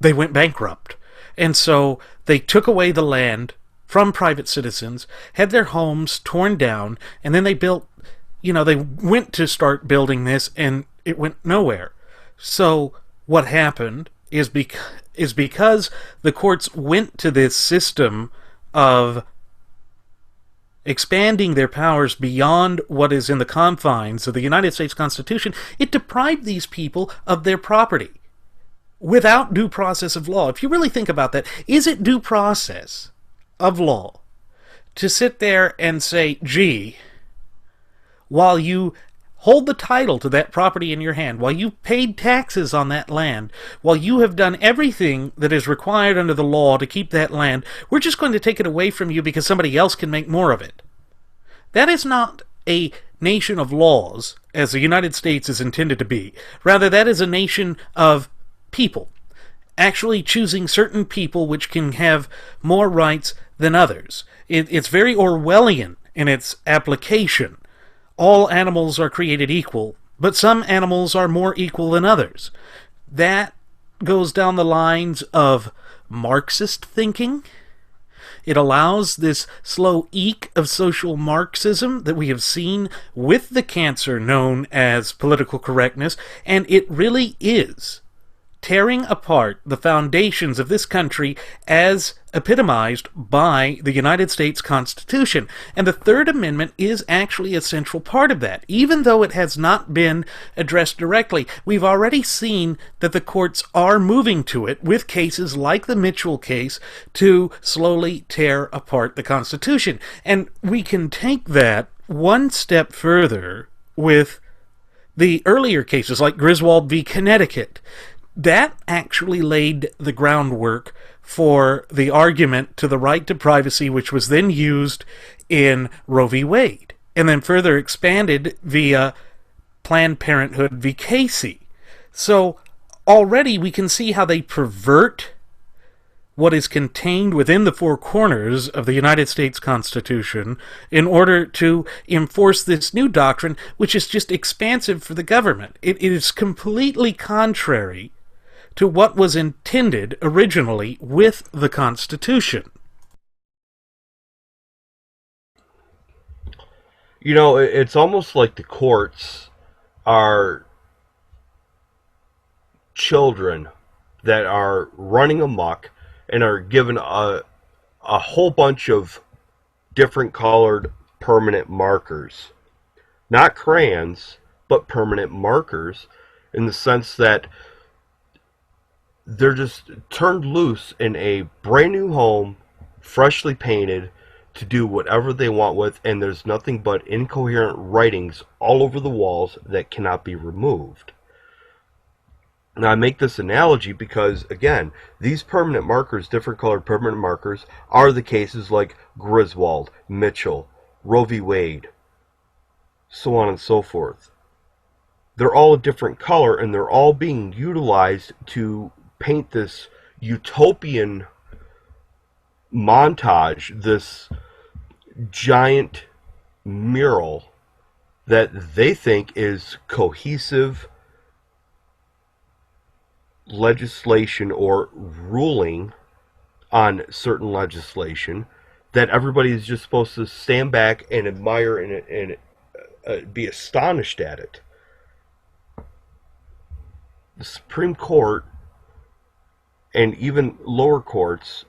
they went bankrupt. And so they took away the land from private citizens, had their homes torn down, and then they built, they went to start building this, and it went nowhere. So what happened is because the courts went to this system of expanding their powers beyond what is in the confines of the United States Constitution, it deprived these people of their property without due process of law. If you really think about that, is it due process of law to sit there and say, gee, while you hold the title to that property in your hand, while you paid taxes on that land, while you have done everything that is required under the law to keep that land, we're just going to take it away from you because somebody else can make more of it? That is not a nation of laws, as the United States is intended to be. Rather, that is a nation of people, actually choosing certain people which can have more rights than others. It's very Orwellian in its application. All animals are created equal, but some animals are more equal than others. That goes down the lines of Marxist thinking. It allows this slow eke of social Marxism that we have seen with the cancer known as political correctness, and it really is tearing apart the foundations of this country as epitomized by the United States Constitution. And the Third Amendment is actually a central part of that, even though it has not been addressed directly. We've already seen that the courts are moving to it with cases like the Mitchell case to slowly tear apart the Constitution. And we can take that one step further with the earlier cases like Griswold v. Connecticut. That actually laid the groundwork for the argument to the right to privacy, which was then used in Roe v. Wade, and then further expanded via Planned Parenthood v. Casey. So already we can see how they pervert what is contained within the four corners of the United States Constitution in order to enforce this new doctrine, which is just expansive for the government. It is completely contrary to what was intended originally with the Constitution. It's almost like the courts are children that are running amok and are given a whole bunch of different colored permanent markers. Not crayons, but permanent markers, in the sense that they're just turned loose in a brand new home, freshly painted, to do whatever they want with, and there's nothing but incoherent writings all over the walls that cannot be removed. Now, I make this analogy because, again, these permanent markers, different colored permanent markers, are the cases like Griswold, Mitchell, Roe v. Wade, so on and so forth. They're all a different color, and they're all being utilized to paint this utopian montage, this giant mural that they think is cohesive legislation or ruling on certain legislation, that everybody is just supposed to stand back and admire and be astonished at it. The Supreme Court and even lower courts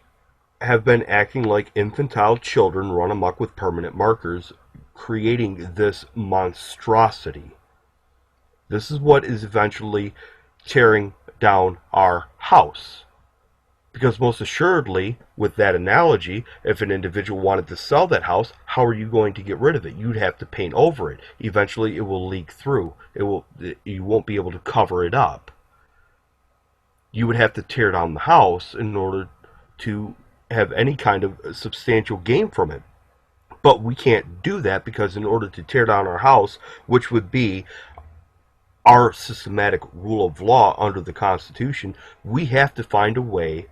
have been acting like infantile children run amok with permanent markers, creating this monstrosity. This is what is eventually tearing down our house. Because most assuredly, with that analogy, if an individual wanted to sell that house, how are you going to get rid of it? You'd have to paint over it. Eventually, it will leak through. You won't be able to cover it up. You would have to tear down the house in order to have any kind of substantial gain from it. But we can't do that, because in order to tear down our house, which would be our systematic rule of law under the Constitution, we have to find a way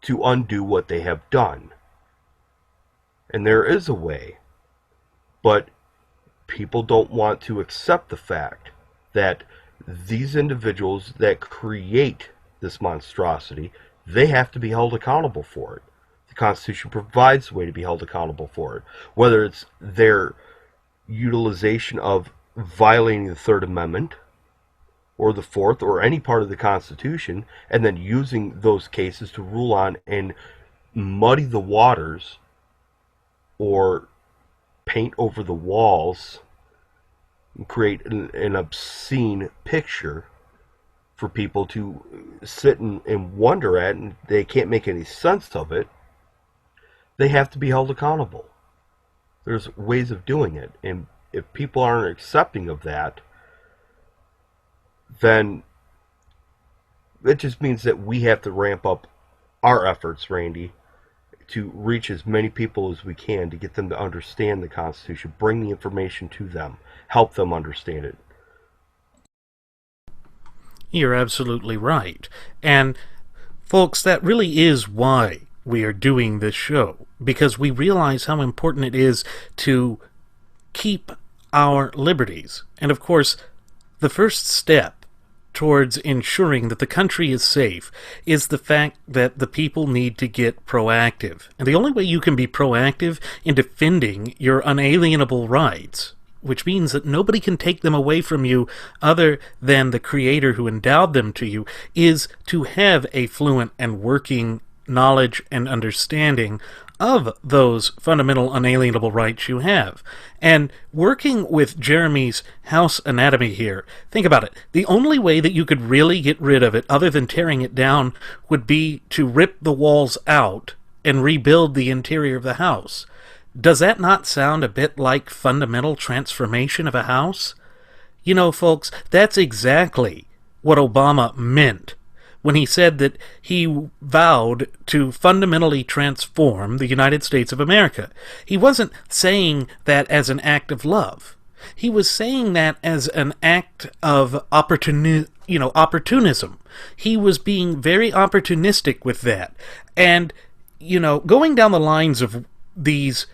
to undo what they have done. And there is a way, but people don't want to accept the fact that these individuals that create this monstrosity, they have to be held accountable for it. The Constitution provides a way to be held accountable for it, whether it's their utilization of violating the Third Amendment or the Fourth or any part of the Constitution, and then using those cases to rule on and muddy the waters or paint over the walls and create an obscene picture for people to sit and wonder at, and they can't make any sense of it. They have to be held accountable. There's ways of doing it, and if people aren't accepting of that, then it just means that we have to ramp up our efforts, Randy, to reach as many people as we can to get them to understand the Constitution, bring the information to them, help them understand it. You're absolutely right. And, folks, that really is why we are doing this show, because we realize how important it is to keep our liberties. And, of course, the first step towards ensuring that the country is safe is the fact that the people need to get proactive. And the only way you can be proactive in defending your unalienable rights, which means that nobody can take them away from you other than the Creator who endowed them to you, is to have a fluent and working knowledge and understanding of those fundamental unalienable rights you have. And working with Jeremy's house anatomy here, think about it. The only way that you could really get rid of it, other than tearing it down, would be to rip the walls out and rebuild the interior of the house. Does that not sound a bit like fundamental transformation of a house? You know, folks, that's exactly what Obama meant when he said that he vowed to fundamentally transform the United States of America. He wasn't saying that as an act of love. He was saying that as an act of opportunism. He was being very opportunistic with that. And, going down the lines of these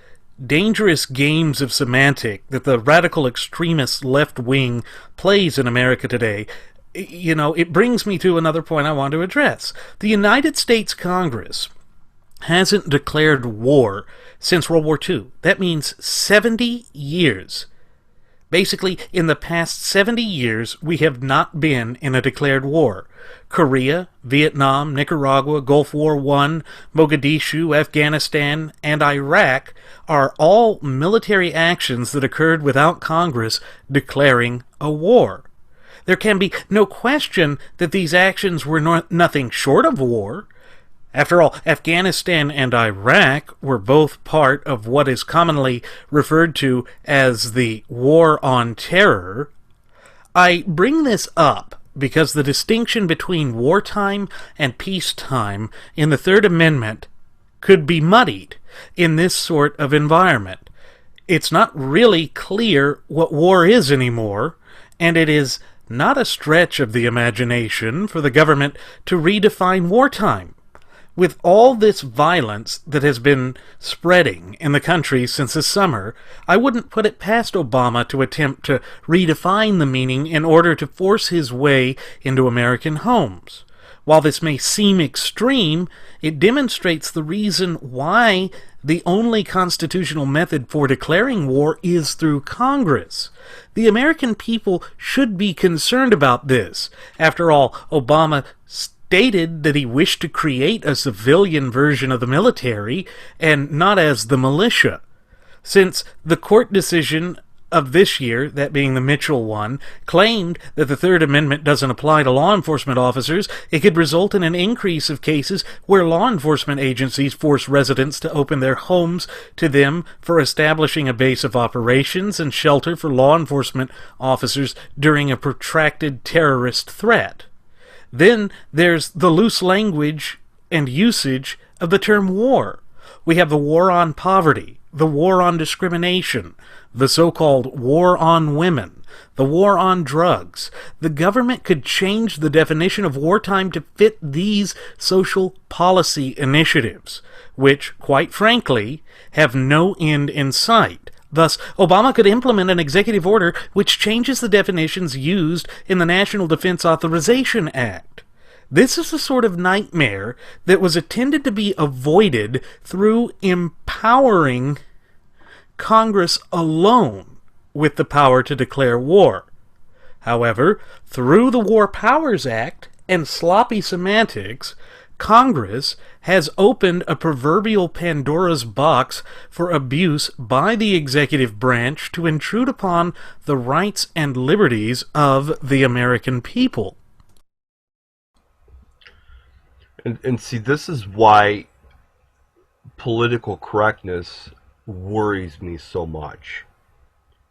dangerous games of semantic that the radical extremist left wing plays in America today, it brings me to another point I want to address. The United States Congress hasn't declared war since World War II. That means 70 years. Basically, in the past 70 years, we have not been in a declared war. Korea, Vietnam, Nicaragua, Gulf War I, Mogadishu, Afghanistan, and Iraq are all military actions that occurred without Congress declaring a war. There can be no question that these actions were nothing short of war. After all, Afghanistan and Iraq were both part of what is commonly referred to as the War on Terror. I bring this up because the distinction between wartime and peacetime in the Third Amendment could be muddied in this sort of environment. It's not really clear what war is anymore, and it is not a stretch of the imagination for the government to redefine wartime. With all this violence that has been spreading in the country since the summer, I wouldn't put it past Obama to attempt to redefine the meaning in order to force his way into American homes. While this may seem extreme, it demonstrates the reason why the only constitutional method for declaring war is through Congress. The American people should be concerned about this. After all, Obama stated that he wished to create a civilian version of the military and not as the militia. Since the court decision of this year, that being the Mitchell one, claimed that the Third Amendment doesn't apply to law enforcement officers. It could result in an increase of cases where law enforcement agencies force residents to open their homes to them for establishing a base of operations and shelter for law enforcement officers during a protracted terrorist threat. Then there's the loose language and usage of the term war. We have the war on poverty, the war on discrimination, the so-called war on women, the war on drugs. The government could change the definition of wartime to fit these social policy initiatives, which, quite frankly, have no end in sight. Thus, Obama could implement an executive order which changes the definitions used in the National Defense Authorization Act. This is the sort of nightmare that was intended to be avoided through empowering Congress alone with the power to declare war. However, through the War Powers Act and sloppy semantics, Congress has opened a proverbial Pandora's box for abuse by the executive branch to intrude upon the rights and liberties of the American people. And see, this is why political correctness worries me so much.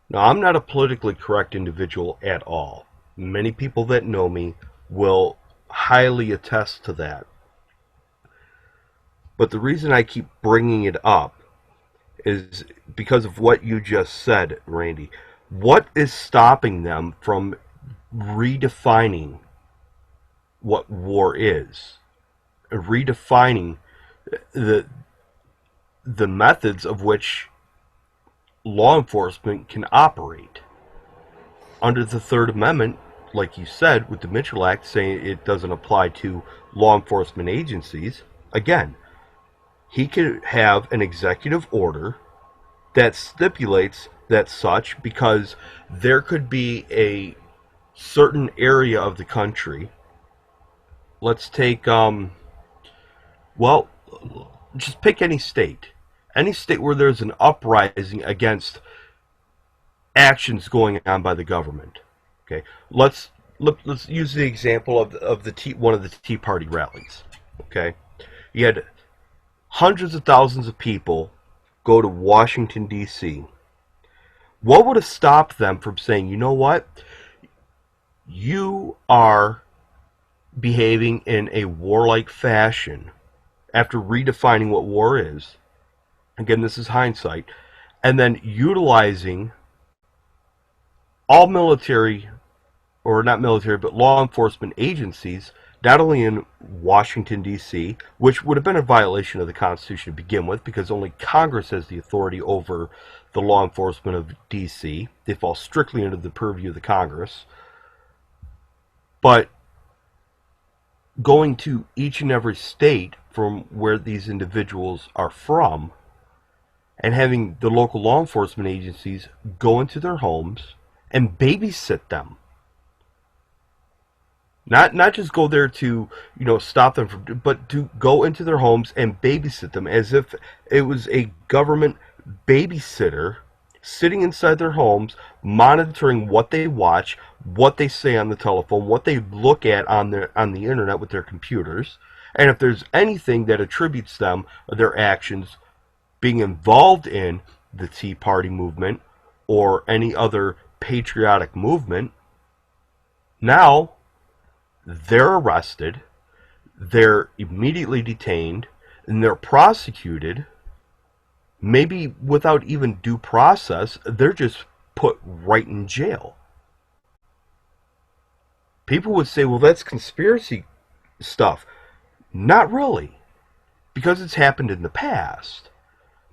Now, I'm not a politically correct individual at all. Many people that know me will highly attest to that. But the reason I keep bringing it up is because of what you just said, Randy. What is stopping them from redefining what war is? Redefining the methods of which law enforcement can operate. Under the Third Amendment, like you said, with the Mitchell Act saying it doesn't apply to law enforcement agencies, again, he could have an executive order that stipulates that such, because there could be a certain area of the country. Let's take, just pick any state. Any state where there's an uprising against actions going on by the government. Okay, let's use the example of one of the Tea Party rallies. Okay, you had hundreds of thousands of people go to Washington, D.C. What would have stopped them from saying, you know what? You are behaving in a warlike fashion after redefining what war is. Again, this is hindsight. And then utilizing all military, or not military, but law enforcement agencies, not only in Washington, D.C., which would have been a violation of the Constitution to begin with, because only Congress has the authority over the law enforcement of D.C. They fall strictly under the purview of the Congress. But going to each and every state from where these individuals are from, and having the local law enforcement agencies go into their homes and babysit them. Not just go there to, stop them from, but to go into their homes and babysit them as if it was a government babysitter sitting inside their homes, monitoring what they watch, what they say on the telephone, what they look at on the internet with their computers, and if there's anything that attributes them, their actions, being involved in the Tea Party movement or any other patriotic movement, now they're arrested, they're immediately detained, and they're prosecuted, maybe without even due process. They're just put right in jail. People would say, well, that's conspiracy stuff. Not really, because it's happened in the past.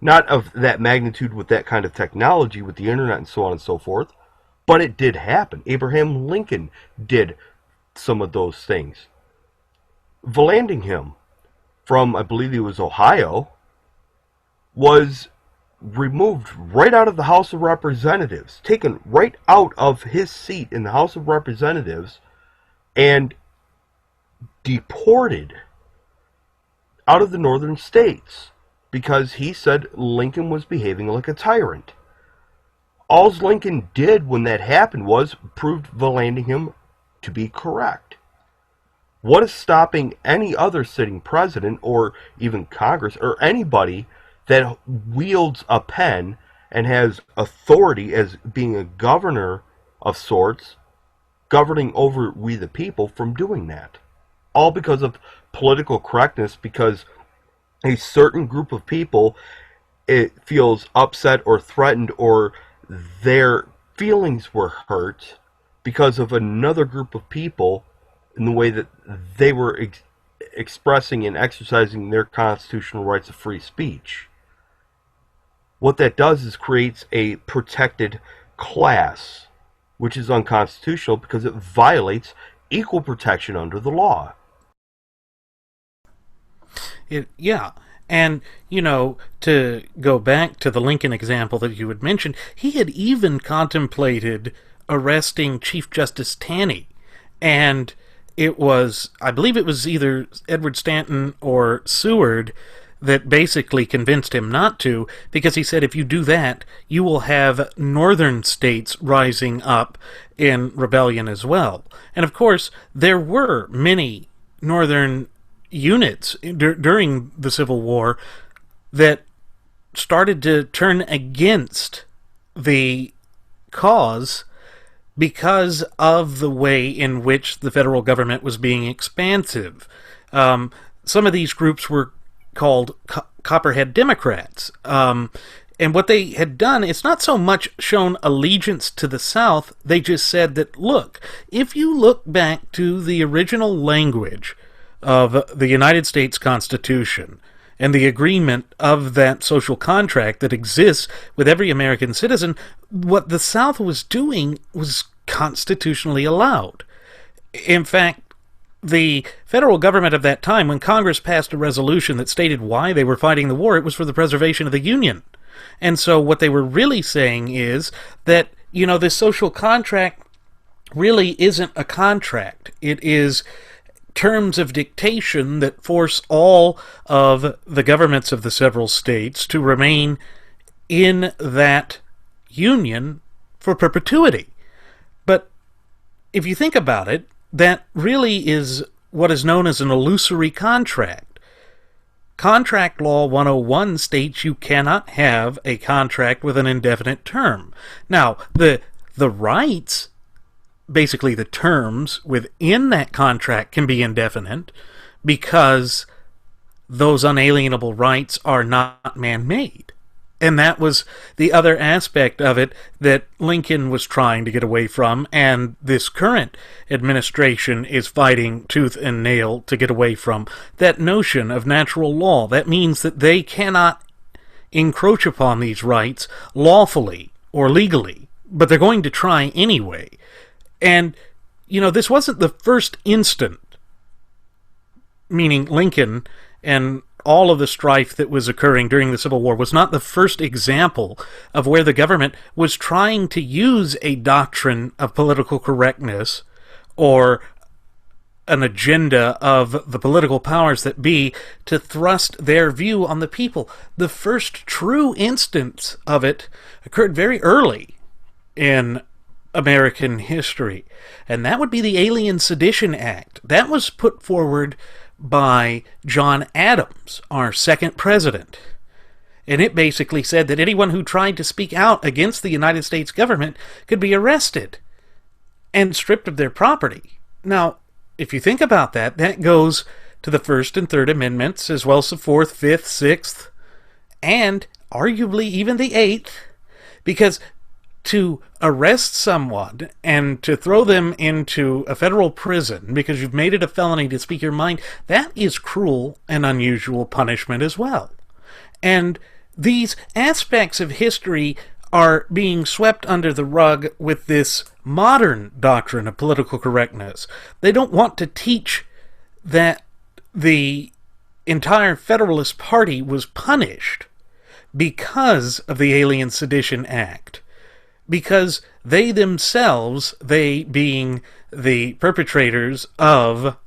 Not of that magnitude with that kind of technology, with the internet and so on and so forth, but it did happen. Abraham Lincoln did some of those things. Vallandigham, from, I believe he was Ohio, was removed right out of the House of Representatives, taken right out of his seat in the House of Representatives, and deported out of the northern states because he said Lincoln was behaving like a tyrant. All Lincoln did when that happened was proved Vallandigham to be correct. What is stopping any other sitting president or even Congress or anybody that wields a pen and has authority as being a governor of sorts, governing over we the people, from doing that? All because of political correctness, because a certain group of people, it feels upset or threatened, or their feelings were hurt because of another group of people in the way that they were expressing and exercising their constitutional rights of free speech. What that does is creates a protected class, which is unconstitutional because it violates equal protection under the law. Yeah. And, to go back to the Lincoln example that you had mentioned, he had even contemplated arresting Chief Justice Taney. And I believe it was either Edward Stanton or Seward that basically convinced him not to, because he said if you do that, you will have northern states rising up in rebellion as well. And of course, there were many northern units during the Civil War that started to turn against the cause because of the way in which the federal government was being expansive. Some of these groups were called Copperhead Democrats. And what they had done is not so much shown allegiance to the South, they just said that, look, if you look back to the original language of the United States Constitution and the agreement of that social contract that exists with every American citizen, what the South was doing was constitutionally allowed. In fact, the federal government of that time, when Congress passed a resolution that stated why they were fighting the war, it was for the preservation of the Union. And so what they were really saying is that, this social contract really isn't a contract. It is terms of dictation that force all of the governments of the several states to remain in that union for perpetuity. But if you think about it, that really is what is known as an illusory contract. Contract Law 101 states you cannot have a contract with an indefinite term. Now, the rights, basically the terms within that contract, can be indefinite because those unalienable rights are not man-made. And that was the other aspect of it that Lincoln was trying to get away from, and this current administration is fighting tooth and nail to get away from. That notion of natural law, that means that they cannot encroach upon these rights lawfully or legally, but they're going to try anyway. And, this wasn't the first instant, meaning Lincoln and all of the strife that was occurring during the Civil War was not the first example of where the government was trying to use a doctrine of political correctness or an agenda of the political powers that be to thrust their view on the people. The first true instance of it occurred very early in American history, and that would be the Alien Sedition Act. That was put forward by John Adams, our second president. And it basically said that anyone who tried to speak out against the United States government could be arrested and stripped of their property. Now, if you think about that, that goes to the First and Third Amendments, as well as the Fourth, Fifth, Sixth, and arguably even the Eighth, because to arrest someone and to throw them into a federal prison because you've made it a felony to speak your mind, that is cruel and unusual punishment as well. And these aspects of history are being swept under the rug with this modern doctrine of political correctness. They don't want to teach that the entire Federalist Party was punished because of the Alien Sedition Act. Because they themselves, they being the perpetrators of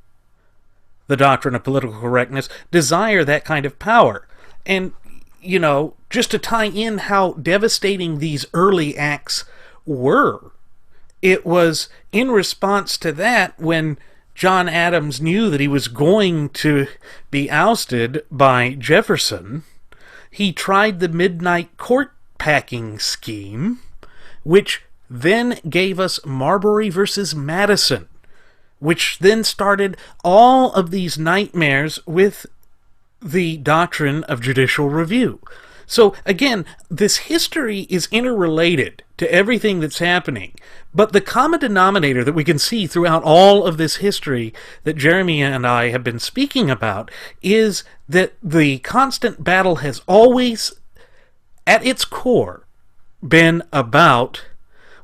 the doctrine of political correctness, desire that kind of power. And, just to tie in how devastating these early acts were, it was in response to that when John Adams knew that he was going to be ousted by Jefferson, he tried the midnight court packing scheme, which then gave us Marbury versus Madison, which then started all of these nightmares with the doctrine of judicial review. So again, this history is interrelated to everything that's happening, but the common denominator that we can see throughout all of this history that Jeremy and I have been speaking about is that the constant battle has always, at its core, been about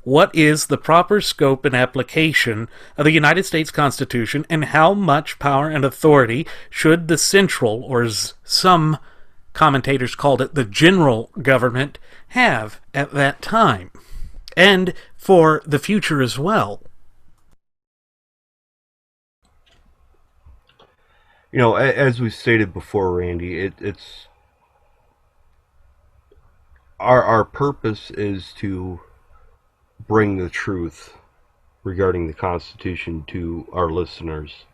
what is the proper scope and application of the United States Constitution, and how much power and authority should the central, or as some commentators called it, the general government, have at that time, and for the future as well. As we stated before, Randy, it's our purpose is to bring the truth regarding the Constitution to our listeners.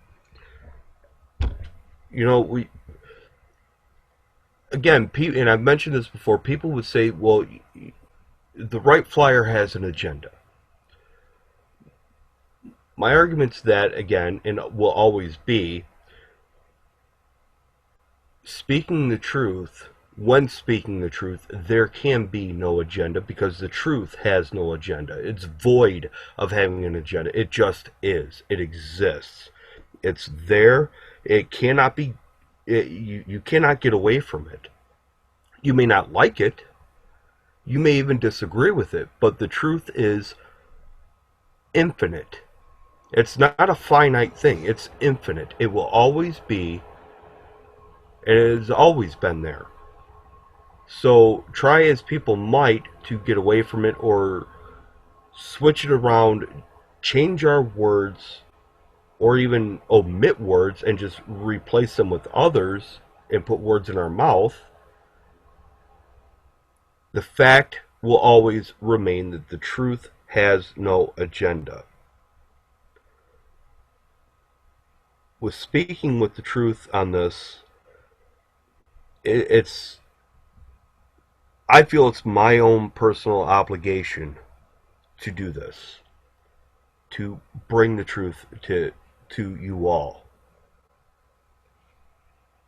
We again, and I've mentioned this before, people would say, well, the Wright Flyer has an agenda. My argument's that, again, and will always be, speaking the truth, when speaking the truth, there can be no agenda, because the truth has no agenda. It's void of having an agenda. It just is. It exists. It's there. It cannot be, you cannot get away from it. You may not like it. You may even disagree with it, but the truth is infinite. It's not a finite thing. It's infinite. It will always be, and it has always been there. So try as people might to get away from it or switch it around, change our words, or even omit words and just replace them with others and put words in our mouth, the fact will always remain that the truth has no agenda. With speaking with the truth on this, I feel it's my own personal obligation to do this, to bring the truth to you all.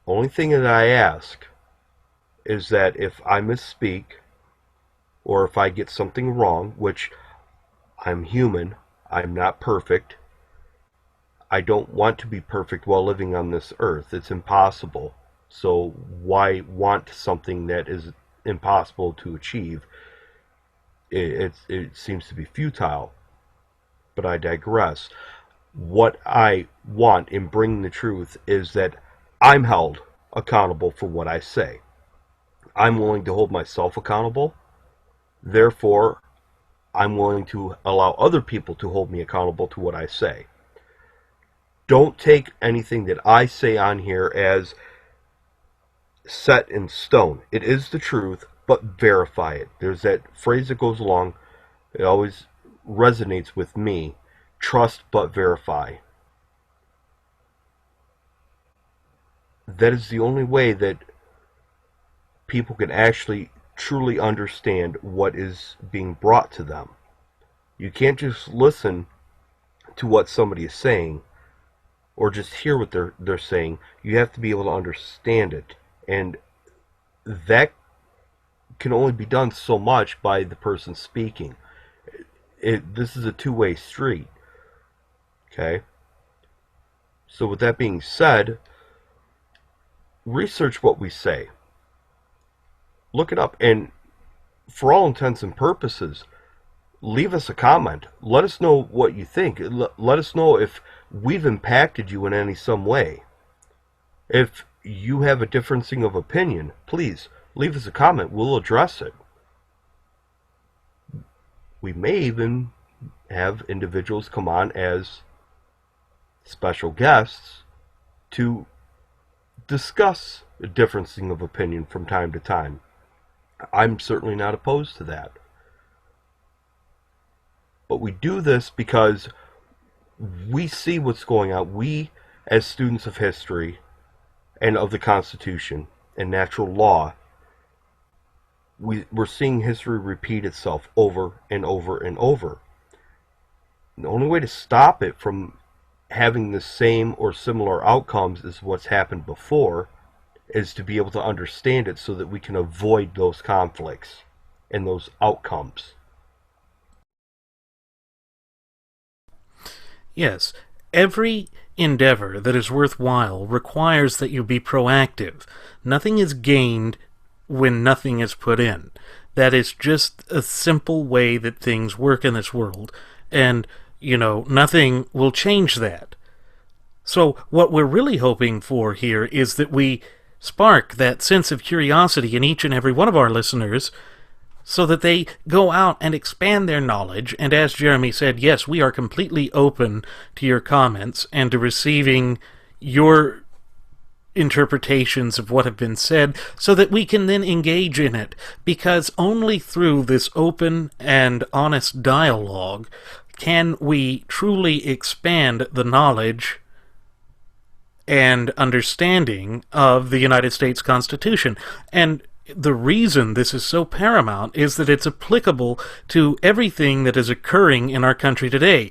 Only thing that I ask is that if I misspeak, or if I get something wrong, which I'm human, I'm not perfect, I don't want to be perfect while living on this earth. It's impossible. So why want something that is impossible to achieve? It seems to be futile. But I digress. What I want in bringing the truth is that I'm held accountable for what I say. I'm willing to hold myself accountable. Therefore, I'm willing to allow other people to hold me accountable to what I say. Don't take anything that I say on here as set in stone. It is the truth, but verify it. There's that phrase that goes along, it always resonates with me. Trust but verify. That is the only way that people can actually truly understand what is being brought to them. You can't just listen to what somebody is saying or just hear what they're saying. You have to be able to understand it. And that can only be done so much by the person speaking. This is a two-way street. Okay? So with that being said, research what we say. Look it up, and for all intents and purposes, leave us a comment. Let us know what you think. Let us know if we've impacted you in any some way. If you have a differencing of opinion, please leave us a comment. We'll address it. We may even have individuals come on as special guests to discuss a differencing of opinion from time to time. I'm certainly not opposed to that. But we do this because we see what's going on. We, as students of history and of the Constitution and natural law, we're seeing history repeat itself over and over and over. The only way to stop it from having the same or similar outcomes as what's happened before is to be able to understand it so that we can avoid those conflicts and those outcomes. Yes, every endeavor that is worthwhile requires that you be proactive. Nothing is gained when nothing is put in. That is just a simple way that things work in this world, and, nothing will change that. So what we're really hoping for here is that we spark that sense of curiosity in each and every one of our listeners so that they go out and expand their knowledge. And as Jeremy said, yes, we are completely open to your comments and to receiving your interpretations of what have been said so that we can then engage in it, because only through this open and honest dialogue can we truly expand the knowledge and understanding of the United States Constitution. And the reason this is so paramount is that it's applicable to everything that is occurring in our country today.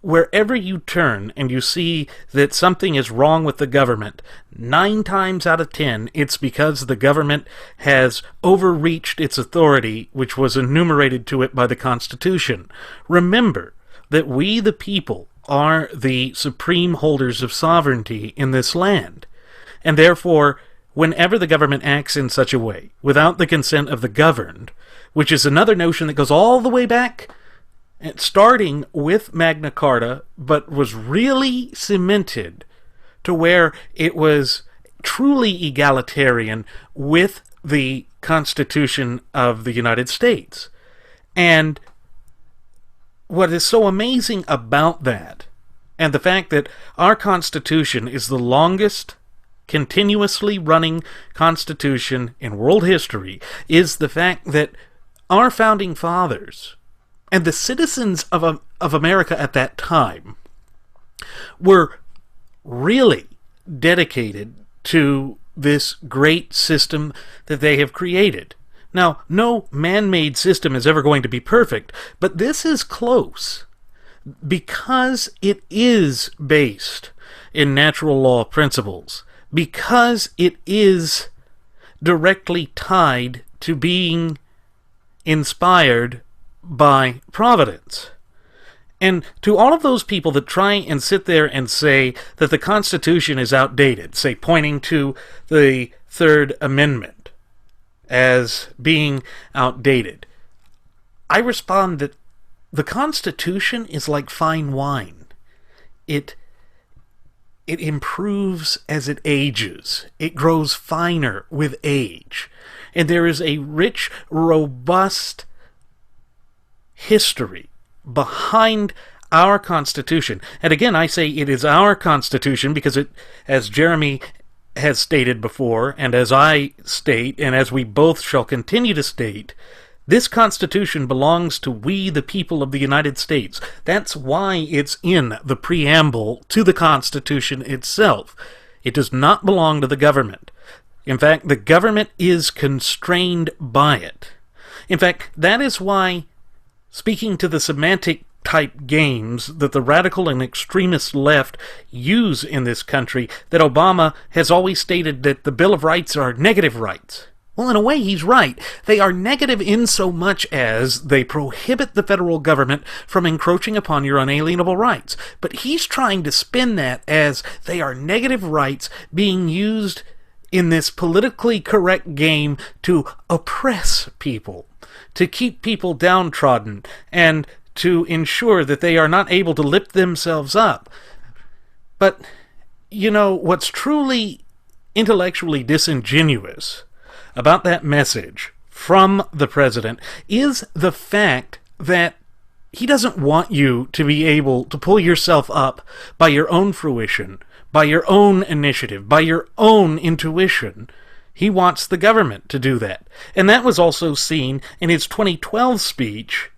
Wherever you turn and you see that something is wrong with the government, 9 times out of 10, it's because the government has overreached its authority, which was enumerated to it by the Constitution. Remember that we, the people, are the supreme holders of sovereignty in this land, and therefore, whenever the government acts in such a way, without the consent of the governed, which is another notion that goes all the way back, starting with Magna Carta, but was really cemented to where it was truly egalitarian with the Constitution of the United States. And what is so amazing about that, and the fact that our Constitution is the longest continuously running Constitution in world history, is the fact that our Founding Fathers and the citizens of America at that time were really dedicated to this great system that they have created. Now, no man-made system is ever going to be perfect, but this is close because it is based in natural law principles, because it is directly tied to being inspired by Providence. And to all of those people that try and sit there and say that the Constitution is outdated, say pointing to the Third Amendment as being outdated, I respond that the Constitution is like fine wine. It improves as it ages. It grows finer with age. And there is a rich, robust history behind our Constitution. And again, I say it is our Constitution because it, as Jeremy has stated before, and as I state, and as we both shall continue to state, this Constitution belongs to we, the people of the United States. That's why it's in the preamble to the Constitution itself. It does not belong to the government. In fact, the government is constrained by it. In fact, that is why, speaking to the semantic type games that the radical and extremist left use in this country, that Obama has always stated that the Bill of Rights are negative rights. Well, in a way, he's right. They are negative in so much as they prohibit the federal government from encroaching upon your unalienable rights. But he's trying to spin that as they are negative rights being used in this politically correct game to oppress people, to keep people downtrodden, and to ensure that they are not able to lift themselves up. But, what's truly intellectually disingenuous about that message from the president is the fact that he doesn't want you to be able to pull yourself up by your own fruition, by your own initiative, by your own intuition. He wants the government to do that. And that was also seen in his 2012 speech,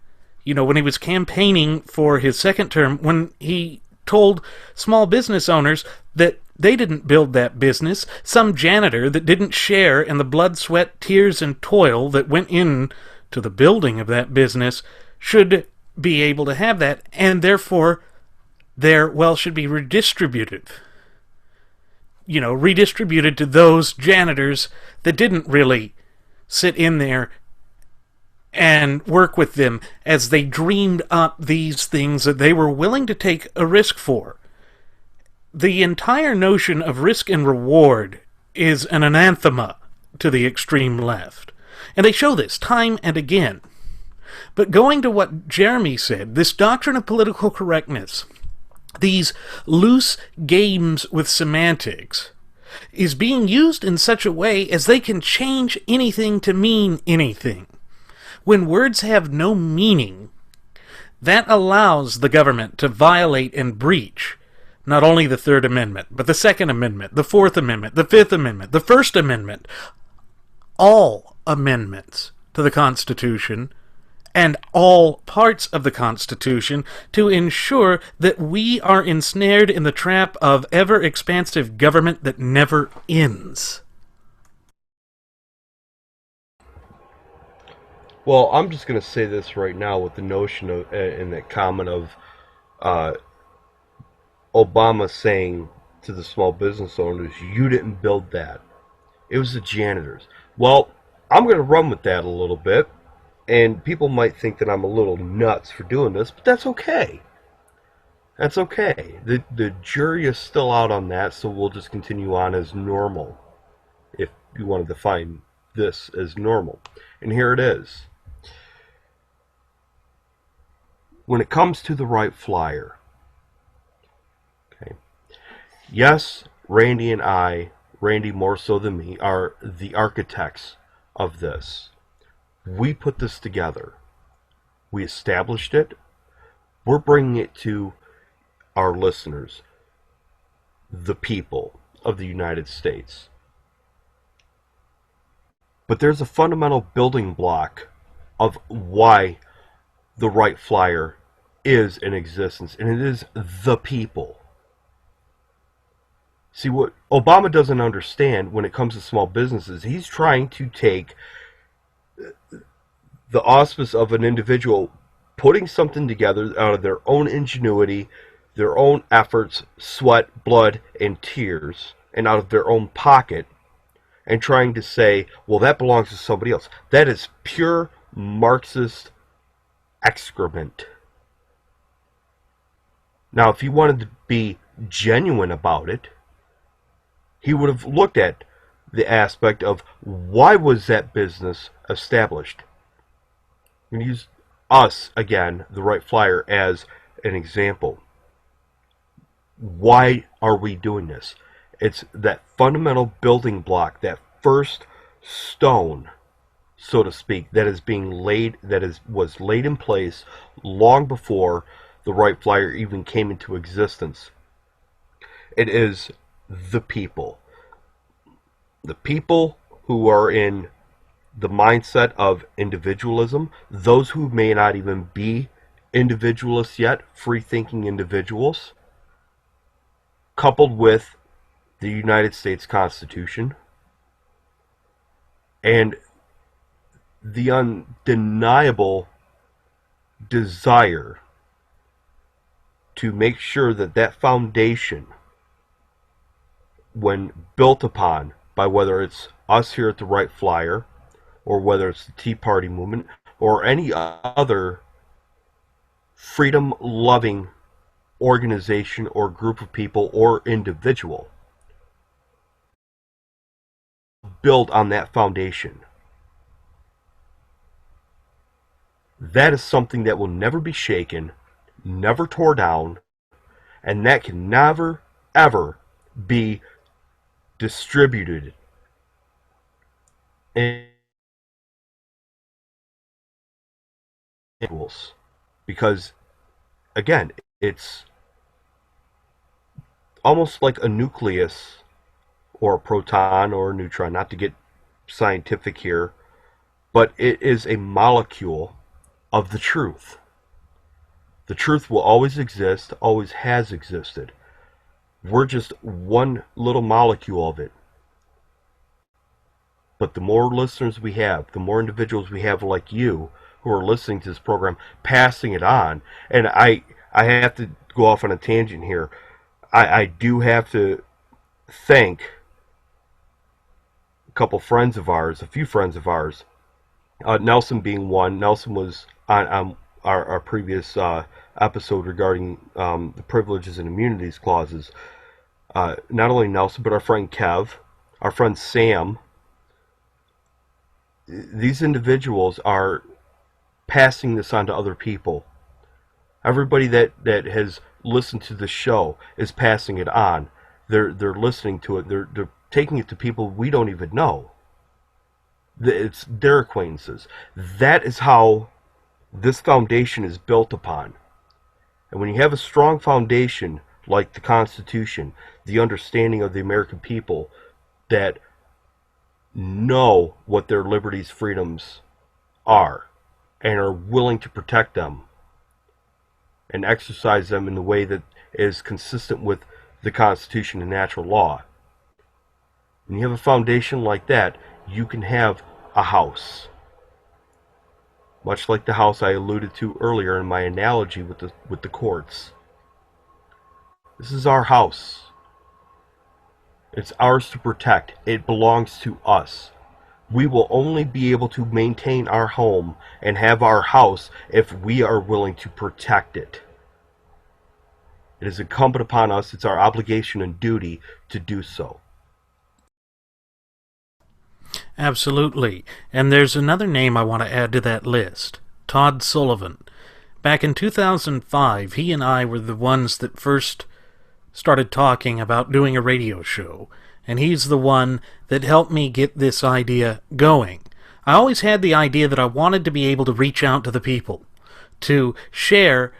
when he was campaigning for his second term, when he told small business owners that they didn't build that business. Some janitor that didn't share in the blood, sweat, tears, and toil that went in to the building of that business should be able to have that, and therefore their wealth should be redistributed. Redistributed to those janitors that didn't really sit in there and work with them as they dreamed up these things that they were willing to take a risk for. The entire notion of risk and reward is an anathema to the extreme left. And they show this time and again. But going to what Jeremy said, this doctrine of political correctness, these loose games with semantics, is being used in such a way as they can change anything to mean anything. When words have no meaning, that allows the government to violate and breach not only the Third Amendment, but the Second Amendment, the Fourth Amendment, the Fifth Amendment, the First Amendment, all amendments to the Constitution, and all parts of the Constitution, to ensure that we are ensnared in the trap of ever-expansive government that never ends. Well, I'm just going to say this right now with the notion of, in that comment of Obama saying to the small business owners, you didn't build that. It was the janitors. Well, I'm going to run with that a little bit, and people might think that I'm a little nuts for doing this, but that's okay. That's okay. The jury is still out on that, so we'll just continue on as normal, if you want to define this as normal. And here it is. When it comes to the Wright Flyer, okay, yes, Randy and I, Randy more so than me, are the architects of this. We put this together. We established it. We're bringing it to our listeners, the people of the United States. But there's a fundamental building block of why the Wright Flyer is in existence, and it is the people. See, what Obama doesn't understand when it comes to small businesses, he's trying to take the auspice of an individual putting something together out of their own ingenuity, their own efforts, sweat, blood, and tears, and out of their own pocket, and trying to say, well, that belongs to somebody else. That is pure Marxist excrement. Now, if he wanted to be genuine about it, he would have looked at the aspect of why was that business established. I'm going to use us, again, the Wright Flyer, as an example. Why are we doing this? It's that fundamental building block, that first stone, so to speak, that is being laid, was laid in place long before the Wright Flyer even came into existence. It is the people. The people who are in the mindset of individualism, those who may not even be individualists yet, free-thinking individuals, coupled with the United States Constitution, and the undeniable desire to make sure that that foundation, when built upon by whether it's us here at the Wright Flyer, or whether it's the Tea Party movement, or any other freedom-loving organization or group of people or individual, build on that foundation. That is something that will never be shaken, never tore down, and that can never, ever be distributed in individuals. Because, again, it's almost like a nucleus or a proton or a neutron, not to get scientific here, but it is a molecule of the truth. The truth will always exist, always has existed. We're just one little molecule of it. But the more listeners we have, the more individuals we have like you who are listening to this program, passing it on. And I have to go off on a tangent here. I do have to thank a few friends of ours, Nelson being one. Nelson was on our previous episode regarding the privileges and immunities clauses. Not only Nelson, but our friend Kev, our friend Sam. These individuals are passing this on to other people. Everybody that has listened to the show is passing it on. They're listening to it. They're taking it to people we don't even know. It's their acquaintances. That is how this foundation is built upon. And when you have a strong foundation like the Constitution, the understanding of the American people that know what their liberties, freedoms are, and are willing to protect them and exercise them in the way that is consistent with the Constitution and natural law. When you have a foundation like that, you can have a house. Much like the house I alluded to earlier in my analogy with the courts. This is our house. It's ours to protect. It belongs to us. We will only be able to maintain our home and have our house if we are willing to protect it. It is incumbent upon us, it's our obligation and duty to do so. Absolutely. And there's another name I want to add to that list. Todd Sullivan. Back in 2005, he and I were the ones that first started talking about doing a radio show, and he's the one that helped me get this idea going. I always had the idea that I wanted to be able to reach out to the people, to share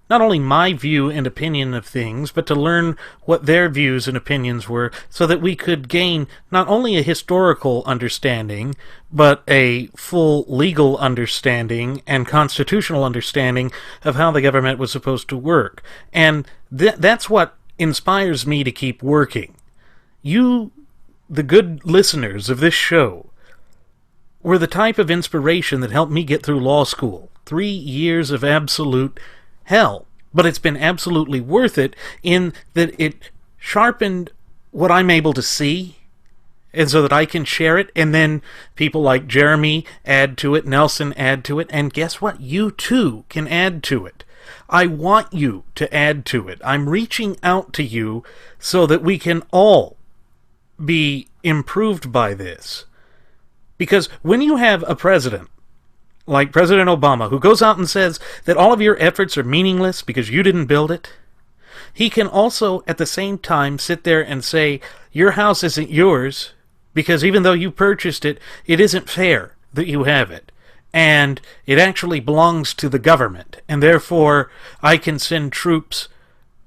not only my view and opinion of things, but to learn what their views and opinions were, so that we could gain not only a historical understanding, but a full legal understanding and constitutional understanding of how the government was supposed to work. And that's what inspires me to keep working. You, the good listeners of this show, were the type of inspiration that helped me get through law school. 3 years of absolute hell, but it's been absolutely worth it in that it sharpened what I'm able to see, and so that I can share it, and then people like Jeremy add to it, Nelson add to it, and guess what? You too can add to it. I want you to add to it. I'm reaching out to you so that we can all be improved by this. Because when you have a president like President Obama, who goes out and says that all of your efforts are meaningless because you didn't build it, he can also at the same time sit there and say, your house isn't yours because even though you purchased it, it isn't fair that you have it. And it actually belongs to the government. And therefore, I can send troops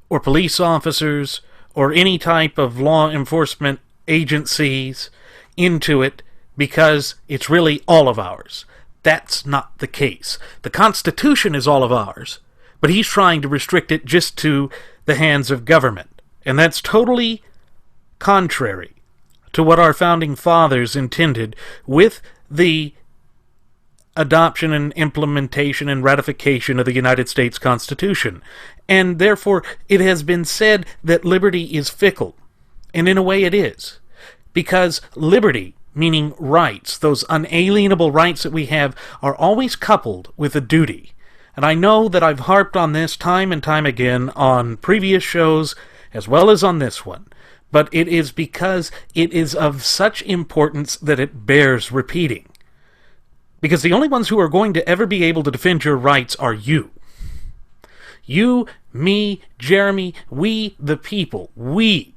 or police officers or any type of law enforcement agencies into it because it's really all of ours. That's not the case. The Constitution is all of ours, but he's trying to restrict it just to the hands of government. And that's totally contrary to what our founding fathers intended with the adoption and implementation and ratification of the United States Constitution. And therefore, it has been said that liberty is fickle. And in a way it is. Because liberty, meaning rights, those unalienable rights that we have, are always coupled with a duty. And I know that I've harped on this time and time again on previous shows, as well as on this one. But it is because it is of such importance that it bears repeating. Because the only ones who are going to ever be able to defend your rights are you. You, me, Jeremy, we, the people, we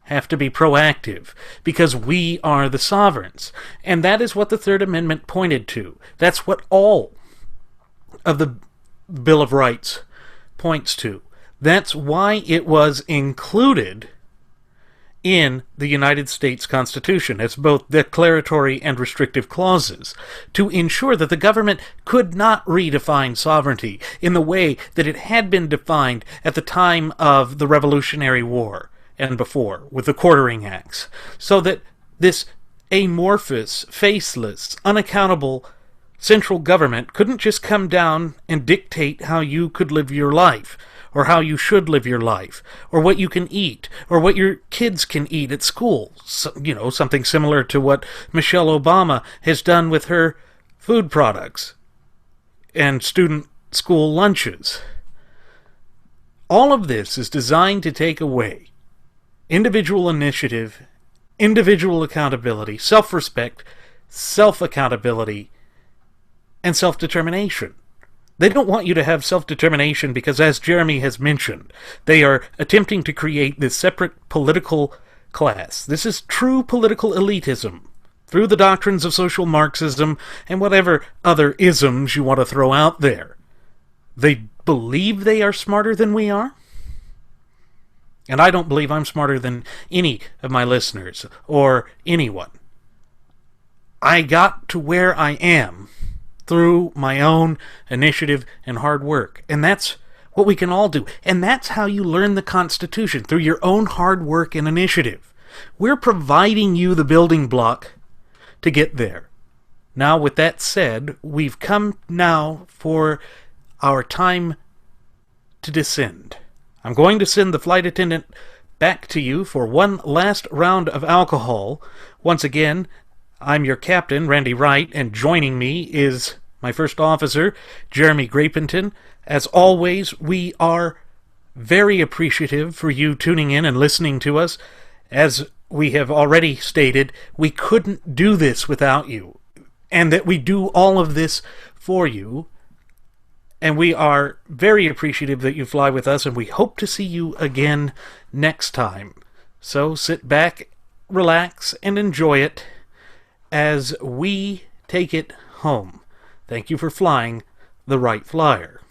have to be proactive, because we are the sovereigns. And that is what the Third Amendment pointed to. That's what all of the Bill of Rights points to. That's why it was included in the United States Constitution as both declaratory and restrictive clauses, to ensure that the government could not redefine sovereignty in the way that it had been defined at the time of the Revolutionary War and before, with the Quartering Acts, so that this amorphous, faceless, unaccountable central government couldn't just come down and dictate how you could live your life, or how you should live your life, or what you can eat, or what your kids can eat at school. So, something similar to what Michelle Obama has done with her food products and student school lunches. All of this is designed to take away individual initiative, individual accountability, self-respect, self-accountability, and self-determination. They don't want you to have self-determination because, as Jeremy has mentioned, they are attempting to create this separate political class. This is true political elitism through the doctrines of social Marxism and whatever other isms you want to throw out there. They believe they are smarter than we are. And I don't believe I'm smarter than any of my listeners or anyone. I got to where I am through my own initiative and hard work. And that's what we can all do. And that's how you learn the Constitution, through your own hard work and initiative. We're providing you the building block to get there. Now, with that said, we've come now for our time to descend. I'm going to send the flight attendant back to you for one last round of alcohol. Once again, I'm your captain, Randy Wright, and joining me is my first officer, Jeremy Grapington. As always, we are very appreciative for you tuning in and listening to us. As we have already stated, we couldn't do this without you, and that we do all of this for you. And we are very appreciative that you fly with us, and we hope to see you again next time. So sit back, relax, and enjoy it as we take it home. Thank you for flying the Wright Flyer.